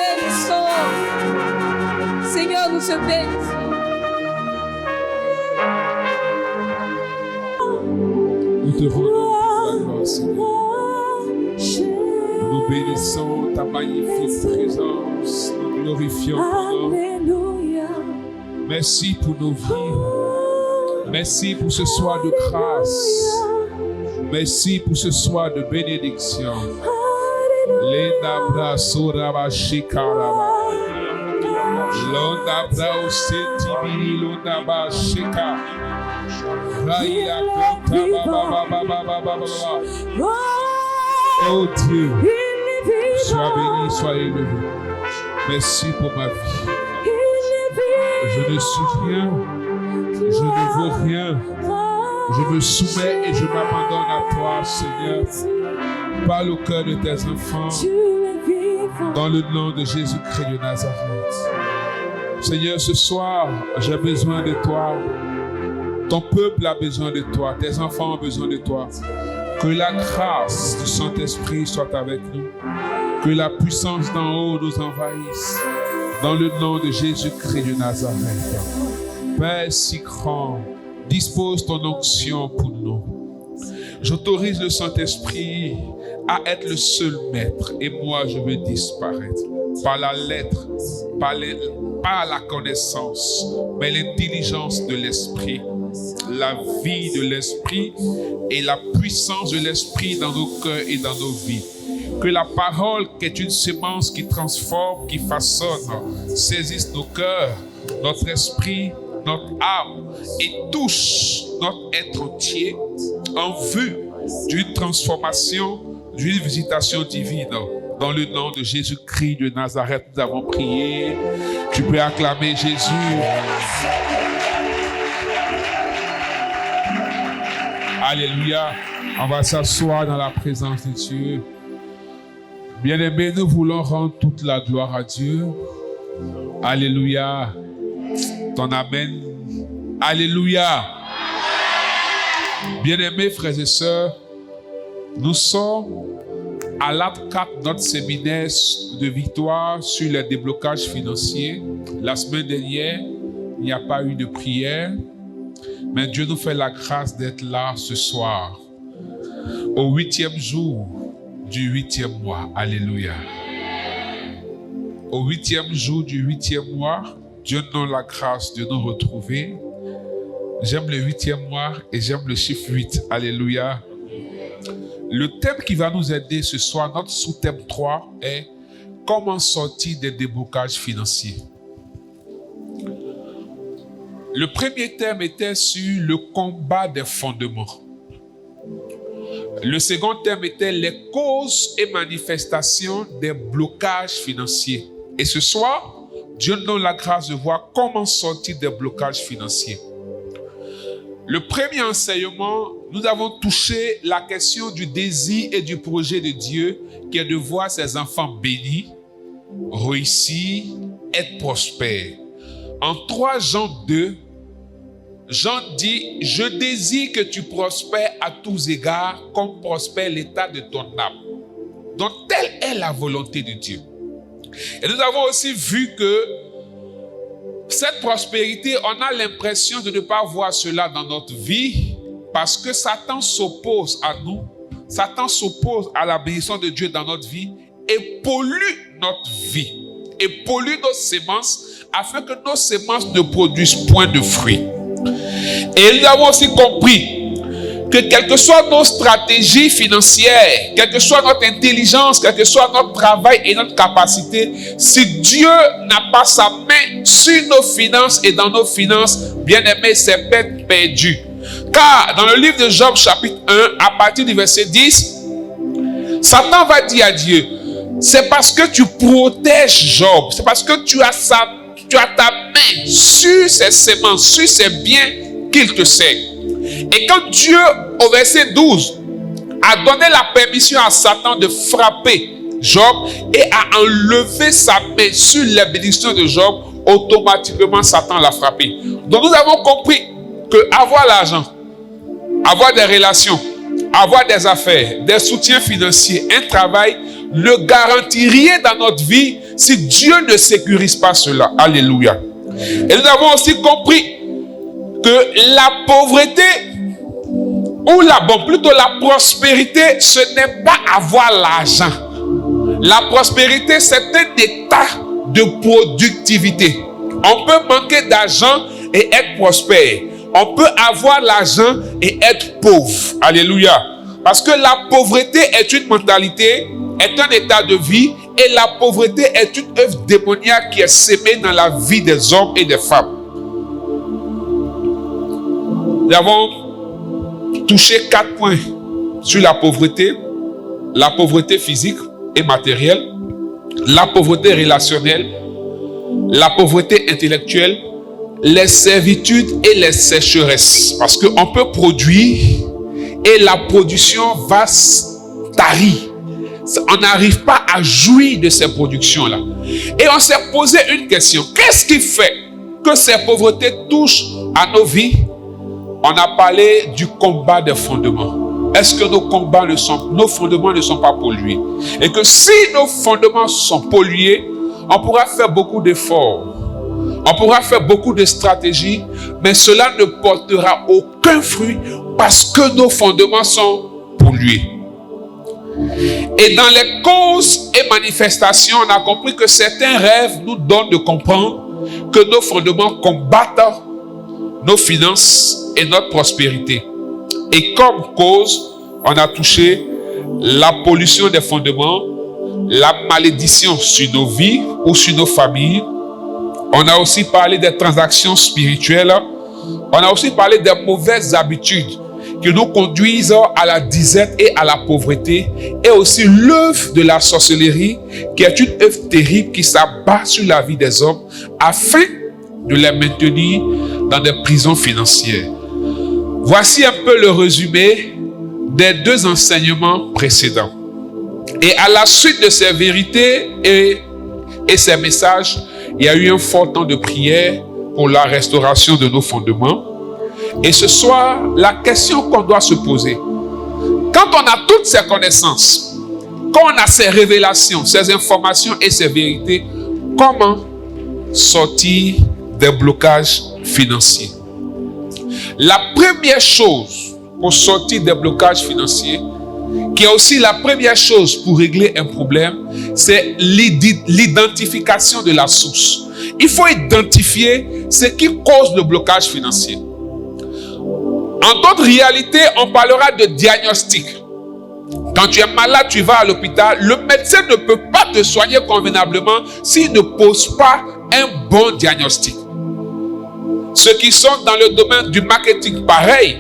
bénissons. Seigneur, nous te bénissons. Nous te rendons la gloire, Seigneur. Nous bénissons ta magnifique présence. Nous glorifions ton nom. Merci pour nos vies. Merci pour ce soir de grâce. Merci pour ce soir de bénédiction. Lenda bra soraba shikaraba. Londa bra osentibiri londa ba shika. Raïla konta ba ba ba ba ba ba. Oh Dieu, sois béni, sois élevé. Merci pour ma vie. Je ne suis rien, je ne vaux rien. Je me soumets et je m'abandonne à toi, Seigneur. Parle au cœur de tes enfants, dans le nom de Jésus-Christ de Nazareth. Seigneur, ce soir, j'ai besoin de toi. Ton peuple a besoin de toi. Tes enfants ont besoin de toi. Que la grâce du Saint-Esprit soit avec nous. Que la puissance d'en haut nous envahisse. Dans le nom de Jésus-Christ de Nazareth. Père si grand, dispose ton onction pour nous. J'autorise le Saint-Esprit à être le seul maître. Et moi, je veux disparaître. Par la lettre, par la connaissance, mais l'intelligence de l'Esprit, la vie de l'Esprit et la puissance de l'Esprit dans nos cœurs et dans nos vies. Que la parole qui est une semence qui transforme, qui façonne, saisisse nos cœurs, notre esprit, notre âme et touche notre être entier en vue d'une transformation, d'une visitation divine. Dans le nom de Jésus-Christ de Nazareth, nous avons prié. Tu peux acclamer Jésus. Alléluia. On va s'asseoir dans la présence de Dieu. Bien-aimés, nous voulons rendre toute la gloire à Dieu. Alléluia. Ton amen. Alléluia. Bien-aimés frères et sœurs, nous sommes à l'acte 4 de notre séminaire de victoire sur les déblocages financiers. La semaine dernière, il n'y a pas eu de prière, mais Dieu nous fait la grâce d'être là ce soir, au 8e jour du 8e mois. Alléluia. Au 8e jour du 8e mois, Dieu nous donne la grâce de nous retrouver. J'aime le 8e mois et j'aime le chiffre 8. Alléluia. Le thème qui va nous aider ce soir, notre sous-thème 3, est comment sortir des déblocages financiers. Le premier thème était sur le combat des fondements. Le second thème était les causes et manifestations des blocages financiers. Et ce soir, Dieu nous donne la grâce de voir comment sortir des blocages financiers. Le premier enseignement, nous avons touché la question du désir et du projet de Dieu qui est de voir ses enfants bénis, réussir, être prospères. En 3 Jean 2, Jean dit, je désire que tu prospères à tous égards comme prospère l'état de ton âme. Donc telle est la volonté de Dieu. Et nous avons aussi vu que cette prospérité, on a l'impression de ne pas voir cela dans notre vie parce que Satan s'oppose à nous. Satan s'oppose à la bénédiction de Dieu dans notre vie et pollue notre vie et pollue nos semences afin que nos semences ne produisent point de fruits. Et nous avons aussi compris que quelles que soient nos stratégies financières, quelle que soit notre intelligence, quel que soit notre travail et notre capacité, si Dieu n'a pas sa main sur nos finances et dans nos finances, bien aimé, c'est peine perdue. Car dans le livre de Job chapitre 1, à partir du verset 10, Satan va dire à Dieu, c'est parce que tu protèges Job, c'est parce que tu as ta main sur ses semences, sur ses biens qu'il te sert. Et quand Dieu, au verset 12, a donné la permission à Satan de frapper Job et a enlevé sa main sur les bénédictions de Job, automatiquement Satan l'a frappé. Donc nous avons compris que avoir l'argent, avoir des relations, avoir des affaires, des soutiens financiers, un travail, ne garantit rien dans notre vie si Dieu ne sécurise pas cela. Alléluia. Et nous avons aussi compris que la pauvreté, plutôt la prospérité, ce n'est pas avoir l'argent. La prospérité, c'est un état de productivité. On peut manquer d'argent et être prospère. On peut avoir l'argent et être pauvre. Alléluia. Parce que la pauvreté est une mentalité, est un état de vie, et la pauvreté est une œuvre démoniaque qui est sémée dans la vie des hommes et des femmes. Nous avons touché 4 points sur la pauvreté physique et matérielle, la pauvreté relationnelle, la pauvreté intellectuelle, les servitudes et les sécheresses. Parce qu'on peut produire et la production va tarir. On n'arrive pas à jouir de ces productions-là. Et on s'est posé une question. Qu'est-ce qui fait que ces pauvretés touchent à nos vies? On a parlé du combat des fondements. Est-ce que nos fondements ne sont pas pollués? Et que si nos fondements sont pollués, on pourra faire beaucoup d'efforts. On pourra faire beaucoup de stratégies, mais cela ne portera aucun fruit parce que nos fondements sont pollués. Et dans les causes et manifestations, on a compris que certains rêves nous donnent de comprendre que nos fondements combattent nos finances et notre prospérité. Et comme cause, on a touché la pollution des fondements, la malédiction sur nos vies ou sur nos familles. On a aussi parlé des transactions spirituelles. On a aussi parlé des mauvaises habitudes qui nous conduisent à la disette et à la pauvreté, et aussi l'œuvre de la sorcellerie, qui est une œuvre terrible qui s'abat sur la vie des hommes afin de les maintenir dans des prisons financières. Voici un peu le résumé des 2 enseignements précédents. Et à la suite de ces vérités et ces messages, il y a eu un fort temps de prière pour la restauration de nos fondements. Et ce soir, la question qu'on doit se poser, quand on a toutes ces connaissances, quand on a ces révélations, ces informations et ces vérités, comment sortir des blocages financiers? La première chose pour sortir des blocages financiers, qui est aussi la première chose pour régler un problème, c'est l'identification de la source. Il faut identifier ce qui cause le blocage financier. En d'autres réalités, on parlera de diagnostic. Quand tu es malade, tu vas à l'hôpital, le médecin ne peut pas te soigner convenablement s'il ne pose pas un bon diagnostic. Ceux qui sont dans le domaine du marketing, pareil.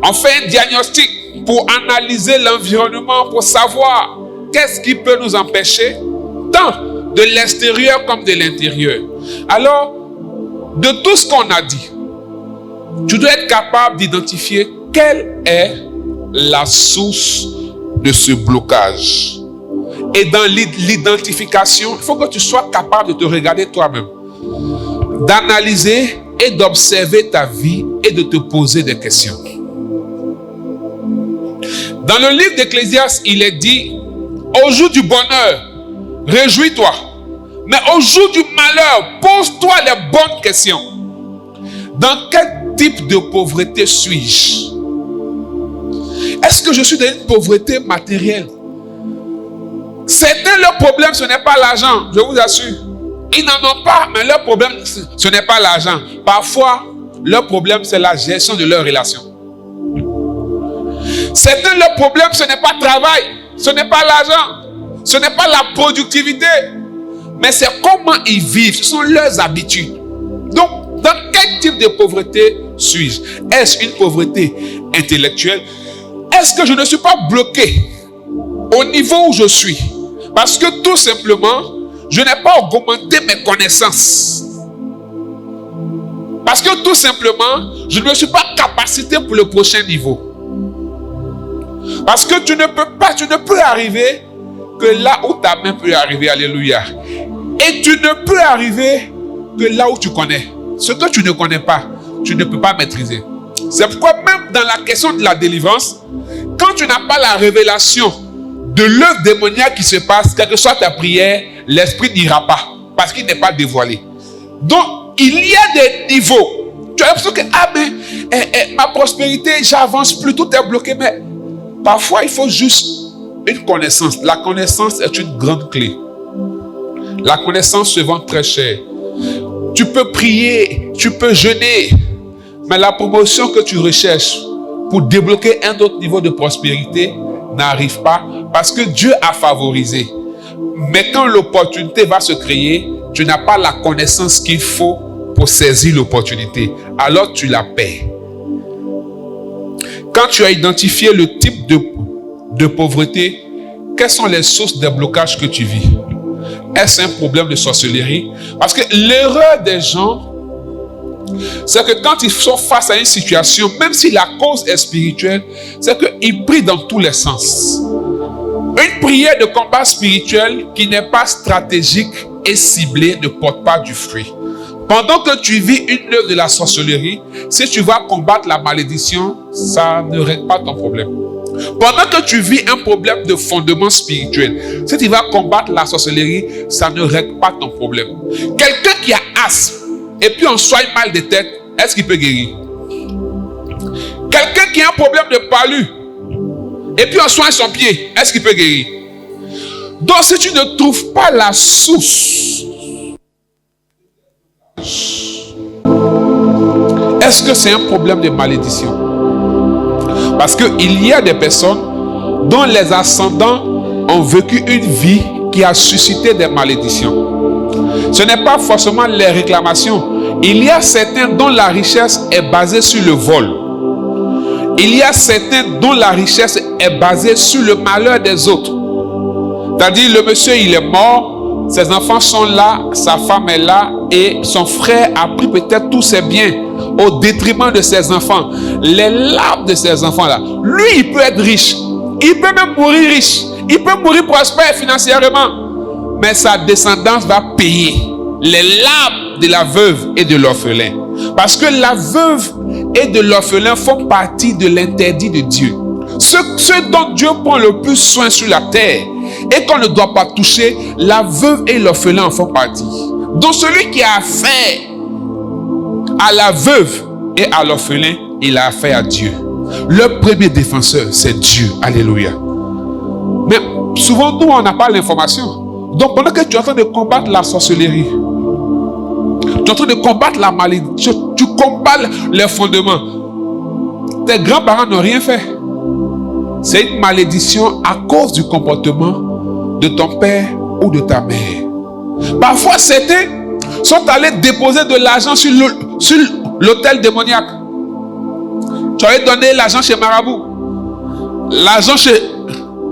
On fait un diagnostic pour analyser l'environnement, pour savoir qu'est-ce qui peut nous empêcher, tant de l'extérieur comme de l'intérieur. Alors, de tout ce qu'on a dit, tu dois être capable d'identifier quelle est la source de ce blocage. Et dans l'identification, il faut que tu sois capable de te regarder toi-même, d'analyser et d'observer ta vie et de te poser des questions. Dans le livre d'Ecclésiaste, il est dit, au jour du bonheur, réjouis-toi. Mais au jour du malheur, pose-toi les bonnes questions. Dans quel type de pauvreté suis-je? Est-ce que je suis dans une pauvreté matérielle? Certains, leur problème, ce n'est pas l'argent, je vous assure. Ils n'en ont pas, mais leur problème, ce n'est pas l'argent. Parfois, leur problème, c'est la gestion de leurs relations. Certains, leur problème, ce n'est pas le travail, ce n'est pas l'argent, ce n'est pas la productivité, mais c'est comment ils vivent, ce sont leurs habitudes. Donc, dans quel type de pauvreté suis-je? Est-ce une pauvreté intellectuelle? Est-ce que je ne suis pas bloqué au niveau où je suis? Parce que tout simplement, je n'ai pas augmenté mes connaissances. Parce que tout simplement, je ne me suis pas capacité pour le prochain niveau. Parce que tu ne peux arriver que là où ta main peut arriver. Alléluia. Et tu ne peux arriver que là où tu connais. Ce que tu ne connais pas, tu ne peux pas maîtriser. C'est pourquoi même dans la question de la délivrance, quand tu n'as pas la révélation de l'œuvre démoniaque qui se passe, quelle que soit ta prière, l'esprit n'ira pas parce qu'il n'est pas dévoilé. Donc, il y a des niveaux. Tu as l'impression que, ma prospérité, j'avance plus, tout est bloqué. Mais parfois, il faut juste une connaissance. La connaissance est une grande clé. La connaissance se vend très cher. Tu peux prier, tu peux jeûner, mais la promotion que tu recherches pour débloquer un autre niveau de prospérité n'arrive pas parce que Dieu a favorisé. Mais quand l'opportunité va se créer, tu n'as pas la connaissance qu'il faut pour saisir l'opportunité. Alors tu la perds. Quand tu as identifié le type de pauvreté, quelles sont les sources de blocage que tu vis? Est-ce un problème de sorcellerie? Parce que l'erreur des gens, c'est que quand ils sont face à une situation, même si la cause est spirituelle, c'est qu'ils prient dans tous les sens. Une prière de combat spirituel qui n'est pas stratégique et ciblée ne porte pas du fruit. Pendant que tu vis une œuvre de la sorcellerie, si tu vas combattre la malédiction, ça ne règle pas ton problème. Pendant que tu vis un problème de fondement spirituel, si tu vas combattre la sorcellerie, ça ne règle pas ton problème. Quelqu'un qui a asthme et puis on soigne mal de tête, est-ce qu'il peut guérir? Quelqu'un qui a un problème de palu et puis on soigne son pied, est-ce qu'il peut guérir? Donc si tu ne trouves pas la source, est-ce que c'est un problème de malédiction? Parce qu'il y a des personnes dont les ascendants ont vécu une vie qui a suscité des malédictions. Ce n'est pas forcément les réclamations. Il y a certains dont la richesse est basée sur le vol. Il y a certains dont la richesse est basée sur le malheur des autres. C'est-à-dire, le monsieur, il est mort, ses enfants sont là, sa femme est là, et son frère a pris peut-être tous ses biens au détriment de ses enfants. Les larmes de ses enfants-là. Lui, il peut être riche. Il peut même mourir riche. Il peut mourir prospère financièrement. Mais sa descendance va payer les larmes de la veuve et de l'orphelin. Parce que la veuve et de l'orphelin font partie de l'interdit de Dieu. Ce dont Dieu prend le plus soin sur la terre et qu'on ne doit pas toucher, la veuve et l'orphelin en font partie. Donc celui qui a affaire à la veuve et à l'orphelin, il a affaire à Dieu. Le premier défenseur, c'est Dieu. Alléluia. Mais souvent, nous, on n'a pas l'information. Donc, pendant que tu es en train de combattre la sorcellerie, tu es en train de combattre la malédiction, tu combats les fondements. Tes grands-parents n'ont rien fait. C'est une malédiction à cause du comportement de ton père ou de ta mère. Parfois, certains sont allés déposer de l'argent sur l'autel démoniaque. Tu allais donner l'argent chez Marabout, l'argent chez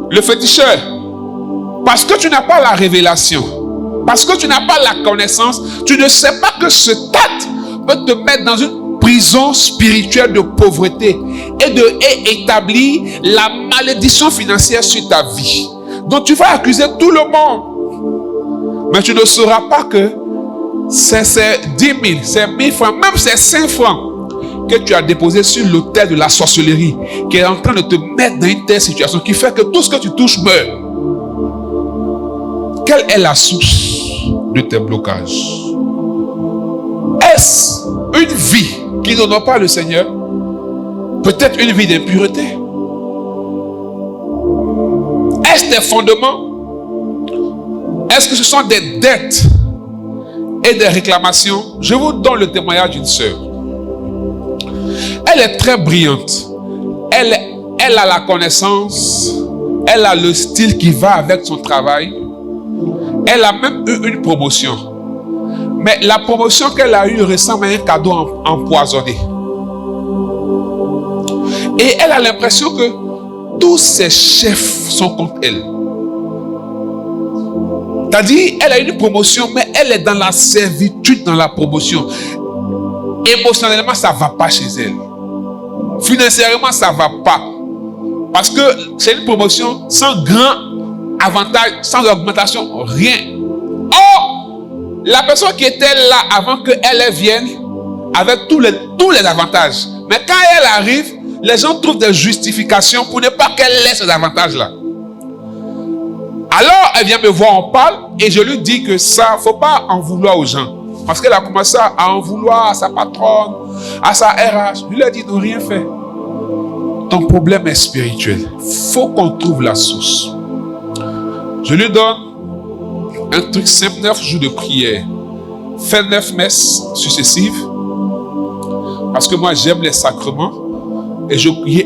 le féticheur. Parce que tu n'as pas la révélation, parce que tu n'as pas la connaissance, tu ne sais pas que ce tact peut te mettre dans une prison spirituelle de pauvreté et établir la malédiction financière sur ta vie. Donc tu vas accuser tout le monde. Mais tu ne sauras pas que c'est 10 000, c'est 1000 francs, même c'est 5 francs que tu as déposé sur l'autel de la sorcellerie qui est en train de te mettre dans une telle situation qui fait que tout ce que tu touches meurt. Quelle est la source de tes blocages? Est-ce une vie qui n'honore pas le Seigneur? Peut-être une vie d'impureté? Est-ce des fondements? Est-ce que ce sont des dettes et des réclamations? Je vous donne le témoignage d'une sœur. Elle est très brillante. Elle a la connaissance. Elle a le style qui va avec son travail. Elle a même eu une promotion. Mais la promotion qu'elle a eue ressemble à un cadeau empoisonné. Et elle a l'impression que tous ses chefs sont contre elle. C'est-à-dire, elle a une promotion, mais elle est dans la servitude dans la promotion. Émotionnellement, ça ne va pas chez elle. Financièrement, ça ne va pas. Parce que c'est une promotion sans grand avantage, sans augmentation, rien. Or, la personne qui était là avant qu'elle vienne, avec tous les avantages. Mais quand elle arrive, les gens trouvent des justifications pour ne pas qu'elle ait ces avantages-là. Alors, elle vient me voir, on parle, et je lui dis que ça, faut pas en vouloir aux gens. Parce qu'elle a commencé à en vouloir à sa patronne, à sa RH. Je lui ai dit, non, rien fait. Ton problème est spirituel. Faut qu'on trouve la source. Je lui donne un truc simple, 9 jours de prière. Fais 9 messes successives. Parce que moi, j'aime les sacrements. Et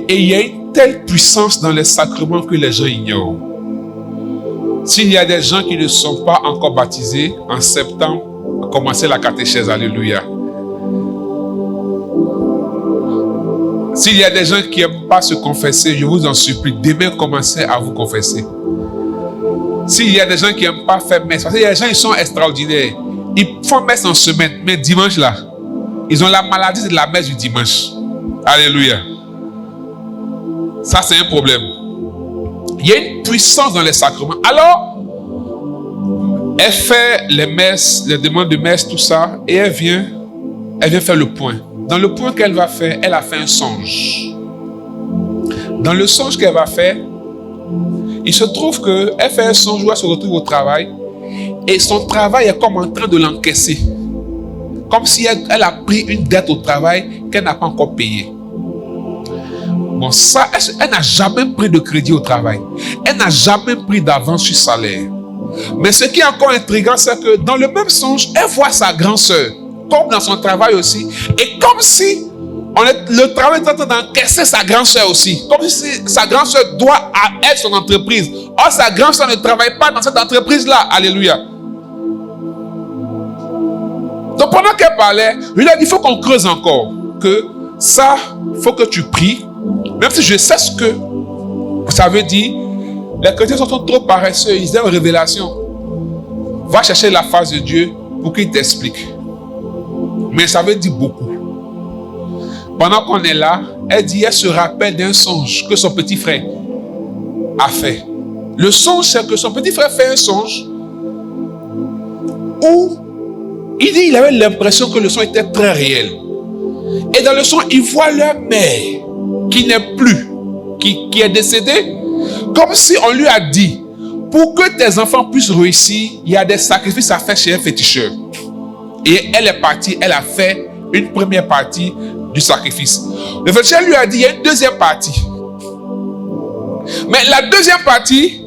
il y a une telle puissance dans les sacrements que les gens ignorent. S'il y a des gens qui ne sont pas encore baptisés, en septembre, commencez la catéchèse. Alléluia. S'il y a des gens qui n'aiment pas se confesser, je vous en supplie, demain, commencez à vous confesser. S'il y a des gens qui n'aiment pas faire messe, parce qu'il y a des gens qui sont extraordinaires. Ils font messe en semaine, mais dimanche là, ils ont la maladie de la messe du dimanche. Alléluia. Ça, c'est un problème. Il y a une puissance dans les sacrements. Alors, elle fait les messes, les demandes de messe, tout ça, et elle vient faire le point. Dans le point qu'elle va faire, elle a fait un songe. Dans le songe qu'elle va faire, il se trouve qu'elle fait un songe où elle se retrouve au travail, et son travail est comme en train de l'encaisser. Comme si elle a pris une dette au travail qu'elle n'a pas encore payée. Bon, ça, elle n'a jamais pris de crédit au travail. Elle n'a jamais pris d'avance sur salaire. Mais ce qui est encore intriguant, c'est que dans le même songe, elle voit sa grande sœur, comme dans son travail aussi, et comme si le travail est en train d'encaisser sa grande sœur aussi. Comme si sa grande sœur doit à elle son entreprise. Or, sa grande sœur ne travaille pas dans cette entreprise-là. Alléluia. Donc, pendant qu'elle parlait, je lui ai dit, il faut qu'on creuse encore. Que ça, il faut que tu pries. Même si je sais ce que ça veut dire, les chrétiens sont trop paresseux, ils aiment révélation. Va chercher la face de Dieu pour qu'il t'explique. Mais ça veut dire beaucoup. Pendant qu'on est là, elle se rappelle d'un songe que son petit frère a fait. Le songe, c'est que son petit frère fait un songe où il avait l'impression que le son était très réel. Et dans le son, il voit leur mère qui n'est plus, qui est décédée, comme si on lui a dit, pour que tes enfants puissent réussir, il y a des sacrifices à faire chez un féticheur. Et elle est partie, elle a fait une première partie du sacrifice. Le féticheur lui a dit, il y a une deuxième partie. Mais la deuxième partie,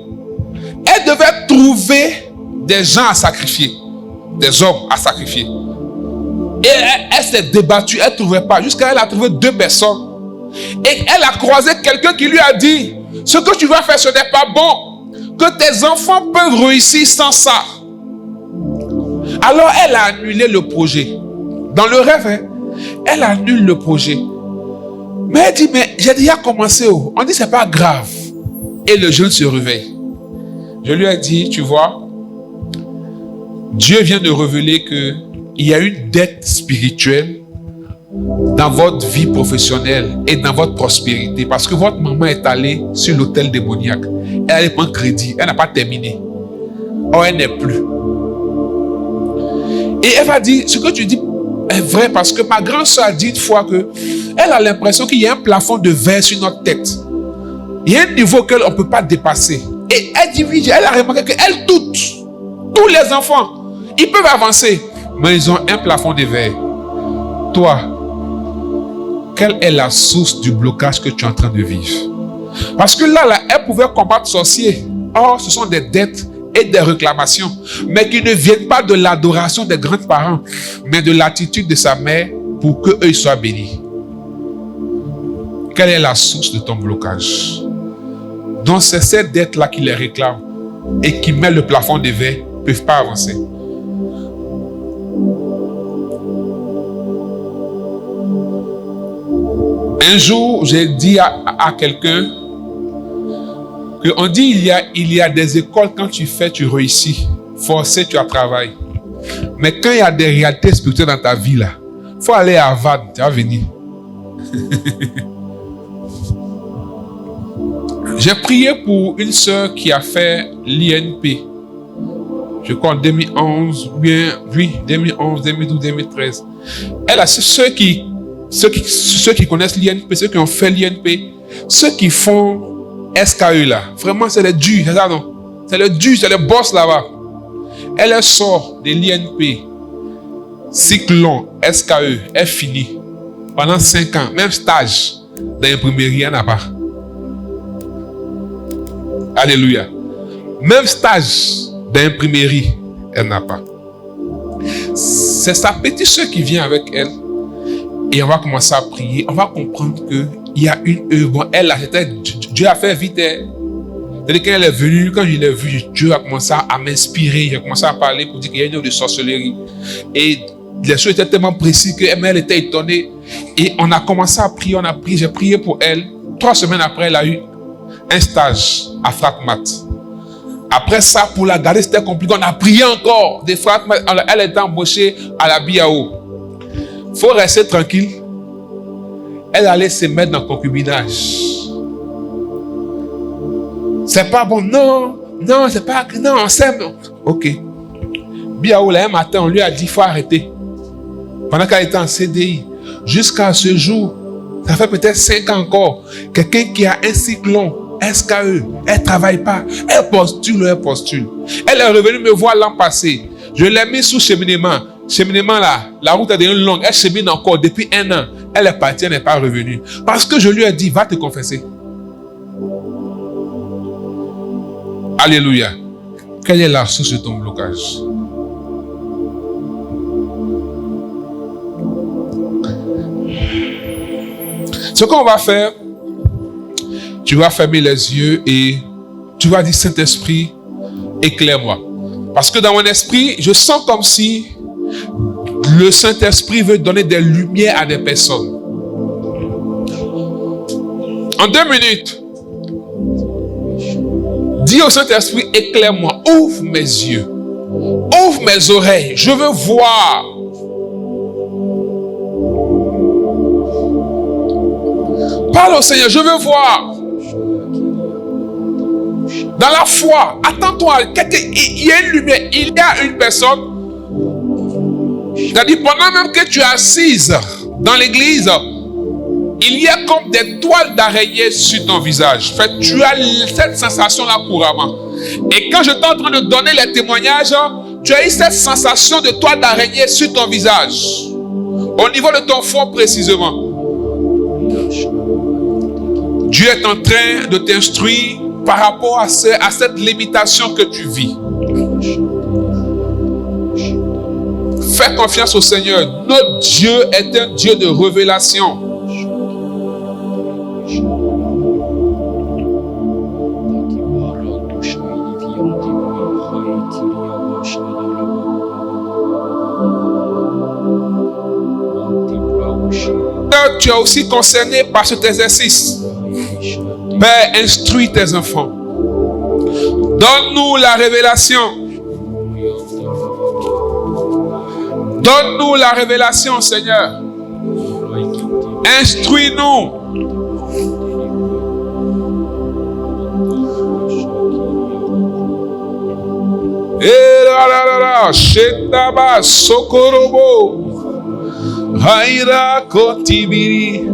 elle devait trouver des gens à sacrifier, des hommes à sacrifier. Et elle s'est débattue, elle ne trouvait pas. Jusqu'à elle a trouvé 2 personnes. Et elle a croisé quelqu'un qui lui a dit, ce que tu vas faire, ce n'est pas bon. Que tes enfants peuvent réussir sans ça. Alors elle a annulé le projet. Dans le rêve, elle annule le projet. Mais elle dit, mais j'ai déjà commencé. On dit, c'est pas grave. Et le jeune se réveille. Je lui ai dit, tu vois, Dieu vient de révéler qu'il y a une dette spirituelle dans votre vie professionnelle et dans votre prospérité. Parce que votre maman est allée sur l'autel démoniaque. Elle allait prendre crédit. Elle n'a pas terminé. Or, elle n'est plus. Et elle va dire, ce que tu dis est vrai parce que ma grande soeur a dit une fois que elle a l'impression qu'il y a un plafond de verre sur notre tête. Il y a un niveau auquel on ne peut pas dépasser. Et elle dit, oui, elle a remarqué qu'elle doute. Tous les enfants, ils peuvent avancer, mais ils ont un plafond de verre. Toi, quelle est la source du blocage que tu es en train de vivre? Parce que là, elle pouvait combattre sorciers. Or, ce sont des dettes et des réclamations, mais qui ne viennent pas de l'adoration des grands-parents, mais de l'attitude de sa mère pour qu'eux soient bénis. Quelle est la source de ton blocage? Donc, c'est cette dette-là qui les réclame et qui met le plafond de verre, ne peuvent pas avancer. Un jour, j'ai dit à quelqu'un qu'on dit il y a des écoles, quand tu fais, tu réussis. Forcé, tu as travaillé. Mais quand il y a des réalités spirituelles dans ta vie, là, il faut aller à Harvard, tu vas venir. J'ai prié pour une sœur qui a fait l'INP. Je crois en 2011, bien, oui, 2011, 2012, 2013. Elle a ceux qui connaissent l'INP, ceux qui ont fait l'INP, ceux qui font SKE là. Vraiment, c'est les durs, c'est ça, non? C'est le dur, c'est le boss là-bas. Elle sort de l'INP, cycle long, SKE, elle finit. Pendant 5 ans, même stage d'imprimerie, elle n'a pas. Alléluia. Même stage d'imprimerie, elle n'a pas. C'est sa petite soeur qui vient avec elle. Et on va commencer à prier. On va comprendre qu'il y a une œuvre. Bon, elle, Dieu a fait vite. C'est-à-dire quand elle est venue, quand je l'ai vue, Dieu a commencé à m'inspirer. J'ai commencé à parler pour dire qu'il y a une œuvre de sorcellerie. Et les choses étaient tellement précises qu'elle était étonnée. Et on a commencé à prier, on a prié. J'ai prié pour elle. 3 semaines après, elle a eu un stage à Fragmat. Après ça, pour la garder, c'était compliqué. On a prié encore. Des Fragmat. Elle était embauchée à la BIAO. Il faut rester tranquille. Elle allait se mettre dans le concubinage. C'est pas bon. Non, c'est pas. Non, on s'aime. Ok. BIAO, là, un matin, on lui a dit qu'il faut arrêter. Pendant qu'elle était en CDI. Jusqu'à ce jour, ça fait peut-être 5 ans encore. Quelqu'un qui a un cycle long, SKE, elle ne travaille pas. Elle postule. Elle est revenue me voir l'an passé. Je l'ai mis sous cheminement. Cheminement là, la route est devenue longue. Elle chemine encore depuis 1 an. Elle est partie, elle n'est pas revenue. Parce que je lui ai dit, va te confesser. Alléluia. Quelle est la source de ton blocage? Ce qu'on va faire, tu vas fermer les yeux et tu vas dire, Saint-Esprit, éclaire-moi. Parce que dans mon esprit, je sens comme si le Saint-Esprit veut donner des lumières à des personnes. En 2 minutes, dis au Saint-Esprit, éclaire-moi, ouvre mes yeux, ouvre mes oreilles, je veux voir. Parle au Seigneur, je veux voir. Dans la foi, attends-toi, il y a une lumière, il y a une personne. C'est-à-dire, pendant même que tu es assise dans l'église, il y a comme des toiles d'araignée sur ton visage. En fait, tu as cette sensation-là couramment. Et quand je suis en train de donner les témoignages, tu as eu cette sensation de toile d'araignée sur ton visage. Au niveau de ton front précisément. Dieu est en train de t'instruire par rapport à cette limitation que tu vis. Fais confiance au Seigneur. Notre Dieu est un Dieu de révélation. Tu es aussi concerné par cet exercice. Père, instruis tes enfants. Donne-nous la révélation. Donne-nous la révélation, Seigneur. Instruis-nous. Shetaba Sokorobo. Haïra Kotibiri.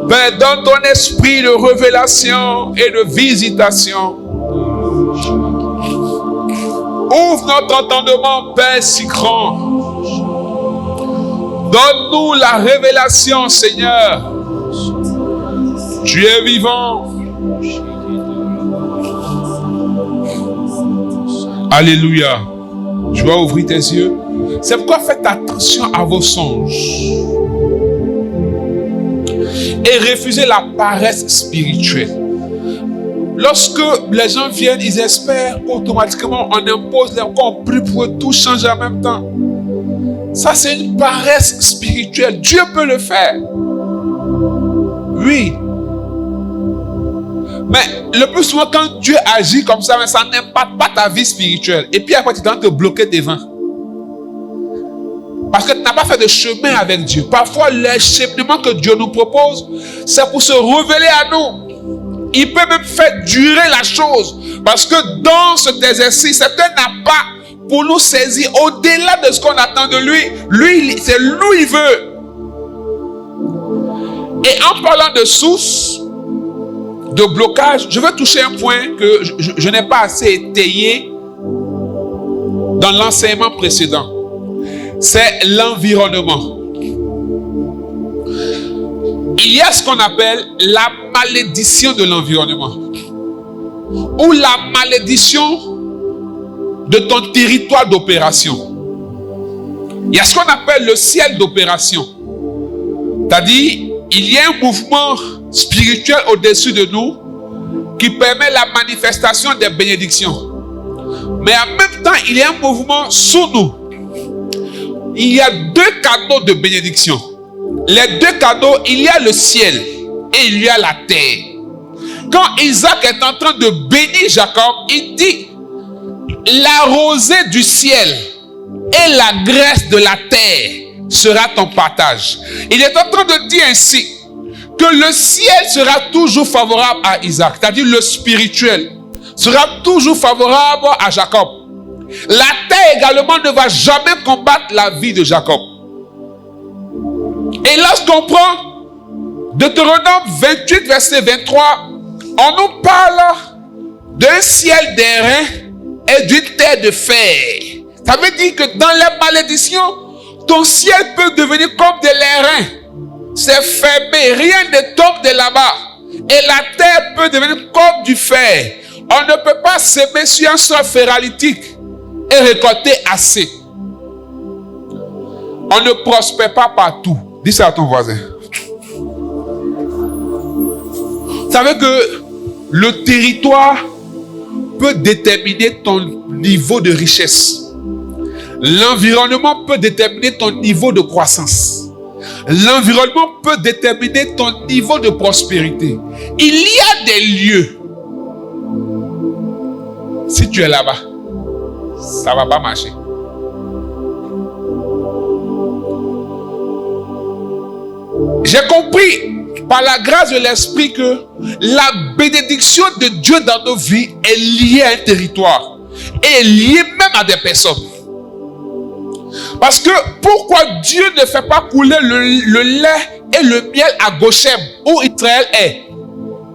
Père, donne ton esprit de révélation et de visitation. Ouvre notre entendement, Père si grand. Donne-nous la révélation, Seigneur. Tu es vivant. Alléluia. Tu vas ouvrir tes yeux. C'est pourquoi faites attention à vos songes. Et refusez la paresse spirituelle. Lorsque les gens viennent, ils espèrent qu'automatiquement on impose les corps plus pour eux, tout change en même temps. Ça, c'est une paresse spirituelle. Dieu peut le faire. Oui. Mais le plus souvent, quand Dieu agit comme ça, ça n'impacte pas ta vie spirituelle. Et puis après, tu es en train de te bloquer devant. Parce que tu n'as pas fait de chemin avec Dieu. Parfois, le cheminement que Dieu nous propose, c'est pour se révéler à nous. Il peut même faire durer la chose. Parce que dans cet exercice, c'est un appât pour nous saisir au-delà de ce qu'on attend de lui. Lui, c'est lui il veut. Et en parlant de source, de blocage, je veux toucher un point que je n'ai pas assez étayé dans l'enseignement précédent. C'est l'environnement. Il y a ce qu'on appelle la malédiction de l'environnement, ou la malédiction de ton territoire d'opération. Il y a ce qu'on appelle le ciel d'opération. C'est-à-dire, il y a un mouvement spirituel au-dessus de nous qui permet la manifestation des bénédictions. Mais en même temps, il y a un mouvement sous nous. Il y a deux cadeaux de bénédiction. Les deux cadeaux, il y a le ciel et il y a la terre. Quand Isaac est en train de bénir Jacob, il dit, la rosée du ciel et la graisse de la terre sera ton partage. Il est en train de dire ainsi que le ciel sera toujours favorable à Isaac, c'est-à-dire le spirituel sera toujours favorable à Jacob. La terre également ne va jamais combattre la vie de Jacob. Et lorsqu'on prend Deutéronome 28, verset 23, on nous parle d'un ciel d'airain et d'une terre de fer. Ça veut dire que dans les malédictions, ton ciel peut devenir comme de l'airain. C'est fermé, rien ne tombe de là-bas. Et la terre peut devenir comme du fer. On ne peut pas s'aimer sur un sol ferralitique et récolter assez. On ne prospère pas partout. Dis ça à ton voisin. Vous savez que le territoire peut déterminer ton niveau de richesse. L'environnement peut déterminer ton niveau de croissance. L'environnement peut déterminer ton niveau de prospérité. Il y a des lieux. Si tu es là-bas, ça ne va pas marcher. J'ai compris par la grâce de l'Esprit que la bénédiction de Dieu dans nos vies est liée à un territoire et est liée même à des personnes. Parce que pourquoi Dieu ne fait pas couler le lait et le miel à Goshen où Israël est,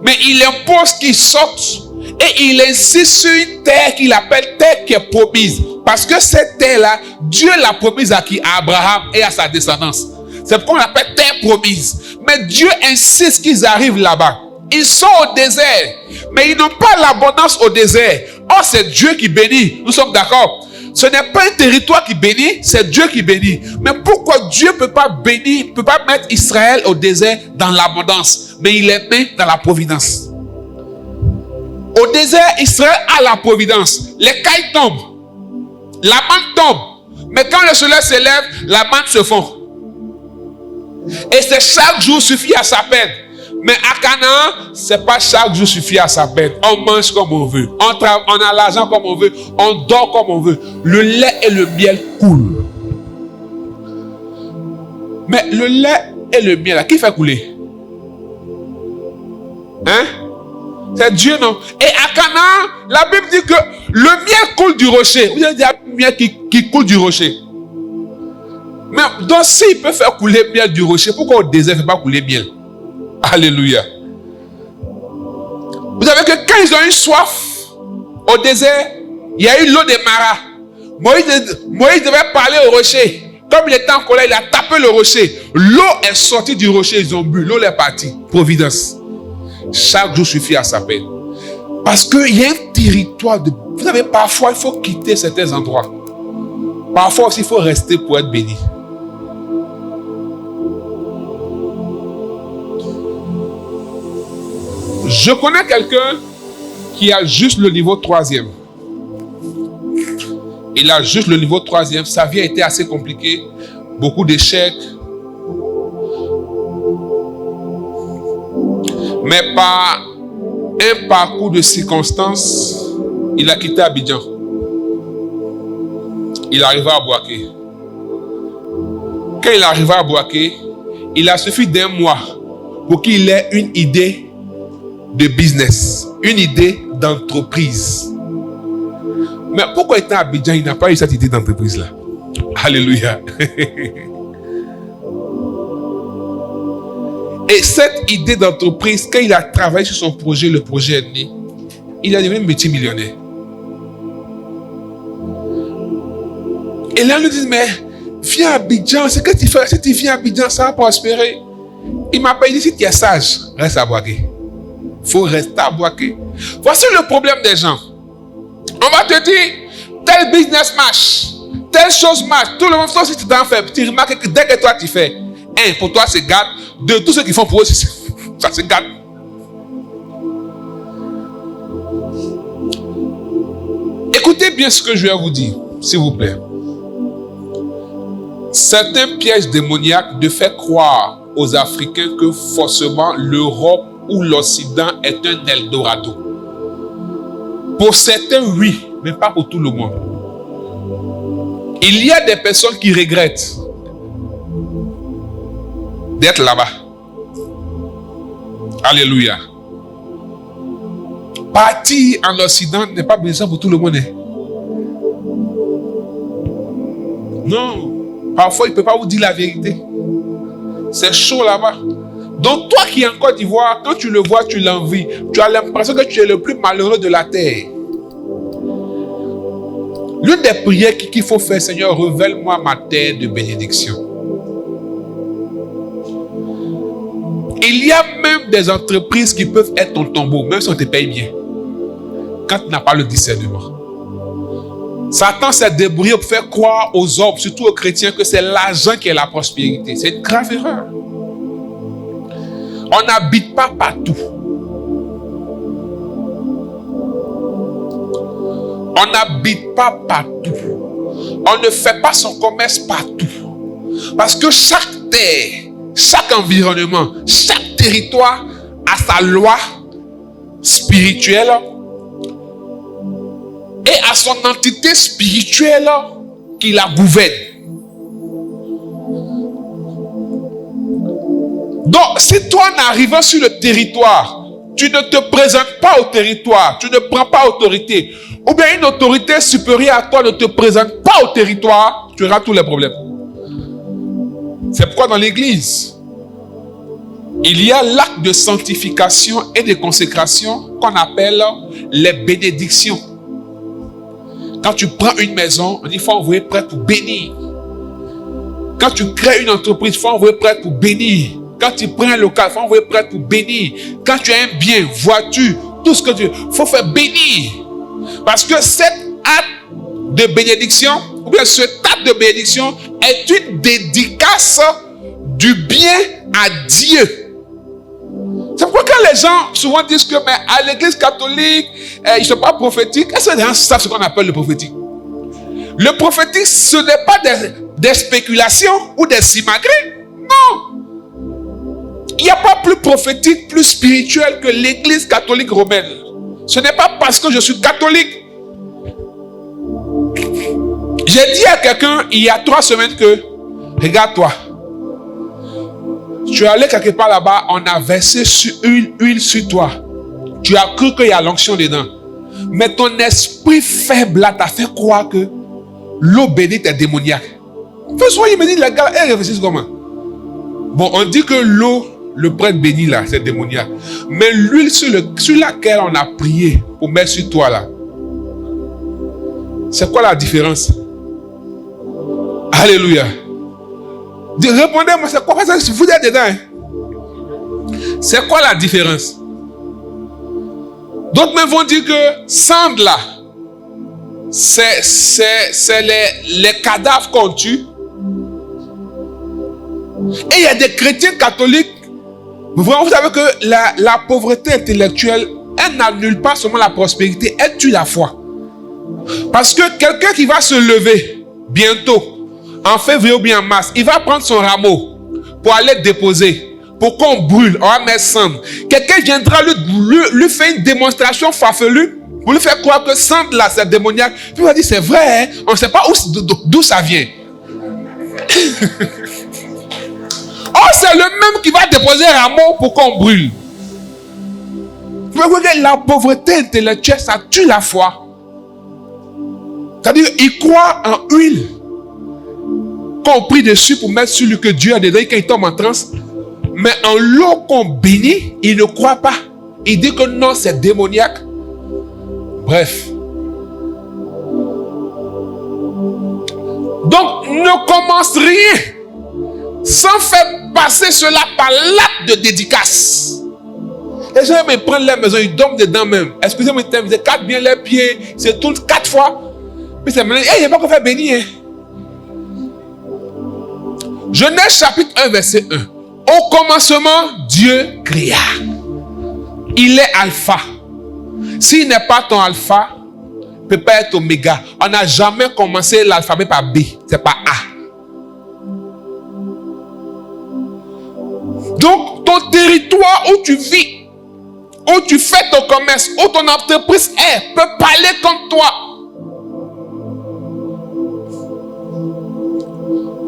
mais il impose qu'ils sortent et il insiste sur une terre qu'il appelle terre qui est promise. Parce que cette terre-là, Dieu l'a promise à qui? À Abraham et à sa descendance. C'est pourquoi on l'appelle terre promise. Mais Dieu insiste qu'ils arrivent là-bas. Ils sont au désert, mais ils n'ont pas l'abondance au désert. Or, c'est Dieu qui bénit. Nous sommes d'accord? Ce n'est pas un territoire qui bénit, c'est Dieu qui bénit. Mais pourquoi Dieu ne peut pas bénir, ne peut pas mettre Israël au désert dans l'abondance, mais il les met dans la providence? Au désert, Israël a la providence. Les cailles tombent, la manne tombe, mais quand le soleil se lève, la manne se fond. Et c'est chaque jour suffit à sa peine. Mais à Canaan, c'est pas chaque jour suffit à sa peine. On mange comme on veut. On a l'argent comme on veut. On dort comme on veut. Le lait et le miel coulent. Mais le lait et le miel, là, qui fait couler? Hein? C'est Dieu, non? Et à Canaan, la Bible dit que le miel coule du rocher. Vous avez dit le miel qui coule du rocher. Mais donc s'il peut faire couler miel du rocher, pourquoi au désert ne fait pas couler miel? Alléluia. Vous savez que quand ils ont eu soif au désert, il y a eu l'eau des maras. Moïse devait parler au rocher. Comme il était en colère, il a tapé le rocher. L'eau est sortie du rocher, ils ont bu. L'eau est partie. Providence. Chaque jour suffit à sa peine. Parce qu'il y a un territoire de... Vous savez, parfois, il faut quitter certains endroits. Parfois aussi, il faut rester pour être béni. Je connais quelqu'un qui a juste le niveau 3e. Il a juste le niveau 3e. Sa vie a été assez compliquée. Beaucoup d'échecs. Mais par un parcours de circonstances, il a quitté Abidjan. Il arriva à Bouaké. Quand il arriva à Bouaké, il a suffi d'un mois pour qu'il ait une idée de business, une idée d'entreprise. Mais pourquoi étant à Abidjan, il n'a pas eu cette idée d'entreprise-là? Alléluia. Et cette idée d'entreprise, quand il a travaillé sur son projet, le projet est né, il est devenu multimillionnaire. Et là, on lui dit, mais viens à Abidjan, c'est que tu fais, si tu viens à Abidjan, ça va prospérer. Il m'a pas dit, si tu es sage, reste à Boaké. Il faut rester à Boaké. Voici le problème des gens. On va te dire, tel business marche, telle chose marche. Tout le monde, si tu t'en fais, tu remarques que dès que toi tu fais, un, pour toi c'est gâte, deux, tous ceux qui font pour eux, ça c'est gâte. Écoutez bien ce que je vais vous dire, s'il vous plaît. Certains pièges démoniaques de faire croire aux Africains que forcément l'Europe ou l'Occident est un Eldorado. Pour certains, oui, mais pas pour tout le monde. Il y a des personnes qui regrettent d'être là-bas. Alléluia. Partir en Occident n'est pas besoin pour tout le monde. Non. Parfois, il ne peut pas vous dire la vérité. C'est chaud là-bas. Donc, toi qui es en Côte d'Ivoire, quand tu le vois, tu l'envies. Tu as l'impression que tu es le plus malheureux de la terre. L'une des prières qu'il faut faire, Seigneur, révèle-moi ma terre de bénédiction. Il y a même des entreprises qui peuvent être ton tombeau, même si on te paye bien. Quand tu n'as pas le discernement. Satan s'est débrouillé pour faire croire aux hommes, surtout aux chrétiens, que c'est l'argent qui est la prospérité. C'est une grave erreur. On n'habite pas partout. On n'habite pas partout. On ne fait pas son commerce partout. Parce que chaque terre, chaque environnement, chaque territoire a sa loi spirituelle et à son entité spirituelle qui la gouverne. Donc, si toi, en arrivant sur le territoire, tu ne te présentes pas au territoire, tu ne prends pas autorité, ou bien une autorité supérieure à toi ne te présente pas au territoire, tu auras tous les problèmes. C'est pourquoi dans l'église, il y a l'acte de sanctification et de consécration qu'on appelle les bénédictions. Quand tu prends une maison, on dit qu'il faut envoyer prêtre pour bénir. Quand tu crées une entreprise, il faut envoyer prêtre pour bénir. Quand tu prends un local, il faut envoyer prêtre pour bénir. Quand tu as un bien, voiture, tout ce que tu veux, il faut faire bénir. Parce que cet acte de bénédiction, ou bien cet acte de bénédiction, est une dédicace du bien à Dieu. C'est pourquoi quand les gens souvent disent que mais à l'église catholique, ils ne sont pas prophétiques, est-ce que les gens savent ce qu'on appelle le prophétique? Le prophétique, ce n'est pas des spéculations ou des simagrées. Non. Il n'y a pas plus prophétique, plus spirituel que l'église catholique romaine. Ce n'est pas parce que je suis catholique. J'ai dit à quelqu'un il y a 3 semaines que, regarde-toi, tu es allé quelque part là-bas, on a versé huile sur toi. Tu as cru qu'il y a l'onction dedans. Mais ton esprit faible là t'a fait croire que l'eau bénite est démoniaque. Faisons, il me dit, les gars, réfléchissent comment? Bon, on dit que l'eau, le prêtre béni là, c'est démoniaque. Mais l'huile sur laquelle on a prié pour mettre sur toi là, c'est quoi la différence? Alléluia. Répondez-moi, c'est quoi? Parce que vous êtes dedans. Hein? C'est quoi la différence? D'autres même vont dire que cendre là, c'est les cadavres qu'on tue. Et il y a des chrétiens catholiques. Vous savez que la pauvreté intellectuelle, elle n'annule pas seulement la prospérité, elle tue la foi. Parce que quelqu'un qui va se lever bientôt, en février ou bien en mars, il va prendre son rameau pour aller déposer, pour qu'on brûle, on va mettre cendre. Quelqu'un viendra lui faire une démonstration farfelue pour lui faire croire que cendre là c'est démoniaque. Puis il va dire c'est vrai, hein? On ne sait pas d'où ça vient. Oh, c'est le même qui va déposer un rameau pour qu'on brûle. Vous voyez, la pauvreté intellectuelle, ça tue la foi. C'est-à-dire, il croit en huile qu'on prie dessus pour mettre sur lui que Dieu a dedans et quand il tombe en transe. Mais en l'eau qu'on bénit, il ne croit pas. Il dit que non, c'est démoniaque. Bref. Donc, ne commence rien sans faire passer cela par l'acte de dédicace. Les gens me prennent la maison, ils dorment dedans même. Excusez-moi, ils écartent bien les pieds, ils se tournent 4 fois. Puis c'est maintenant, il n'y a pas qu'on fait bénir. Hein. Genèse chapitre 1, verset 1. Au commencement, Dieu créa. Il est alpha. S'il n'est pas ton alpha, il ne peut pas être oméga. On n'a jamais commencé l'alphabet par B, c'est par A. Donc, ton territoire où tu vis, où tu fais ton commerce, où ton entreprise est, peut parler comme toi.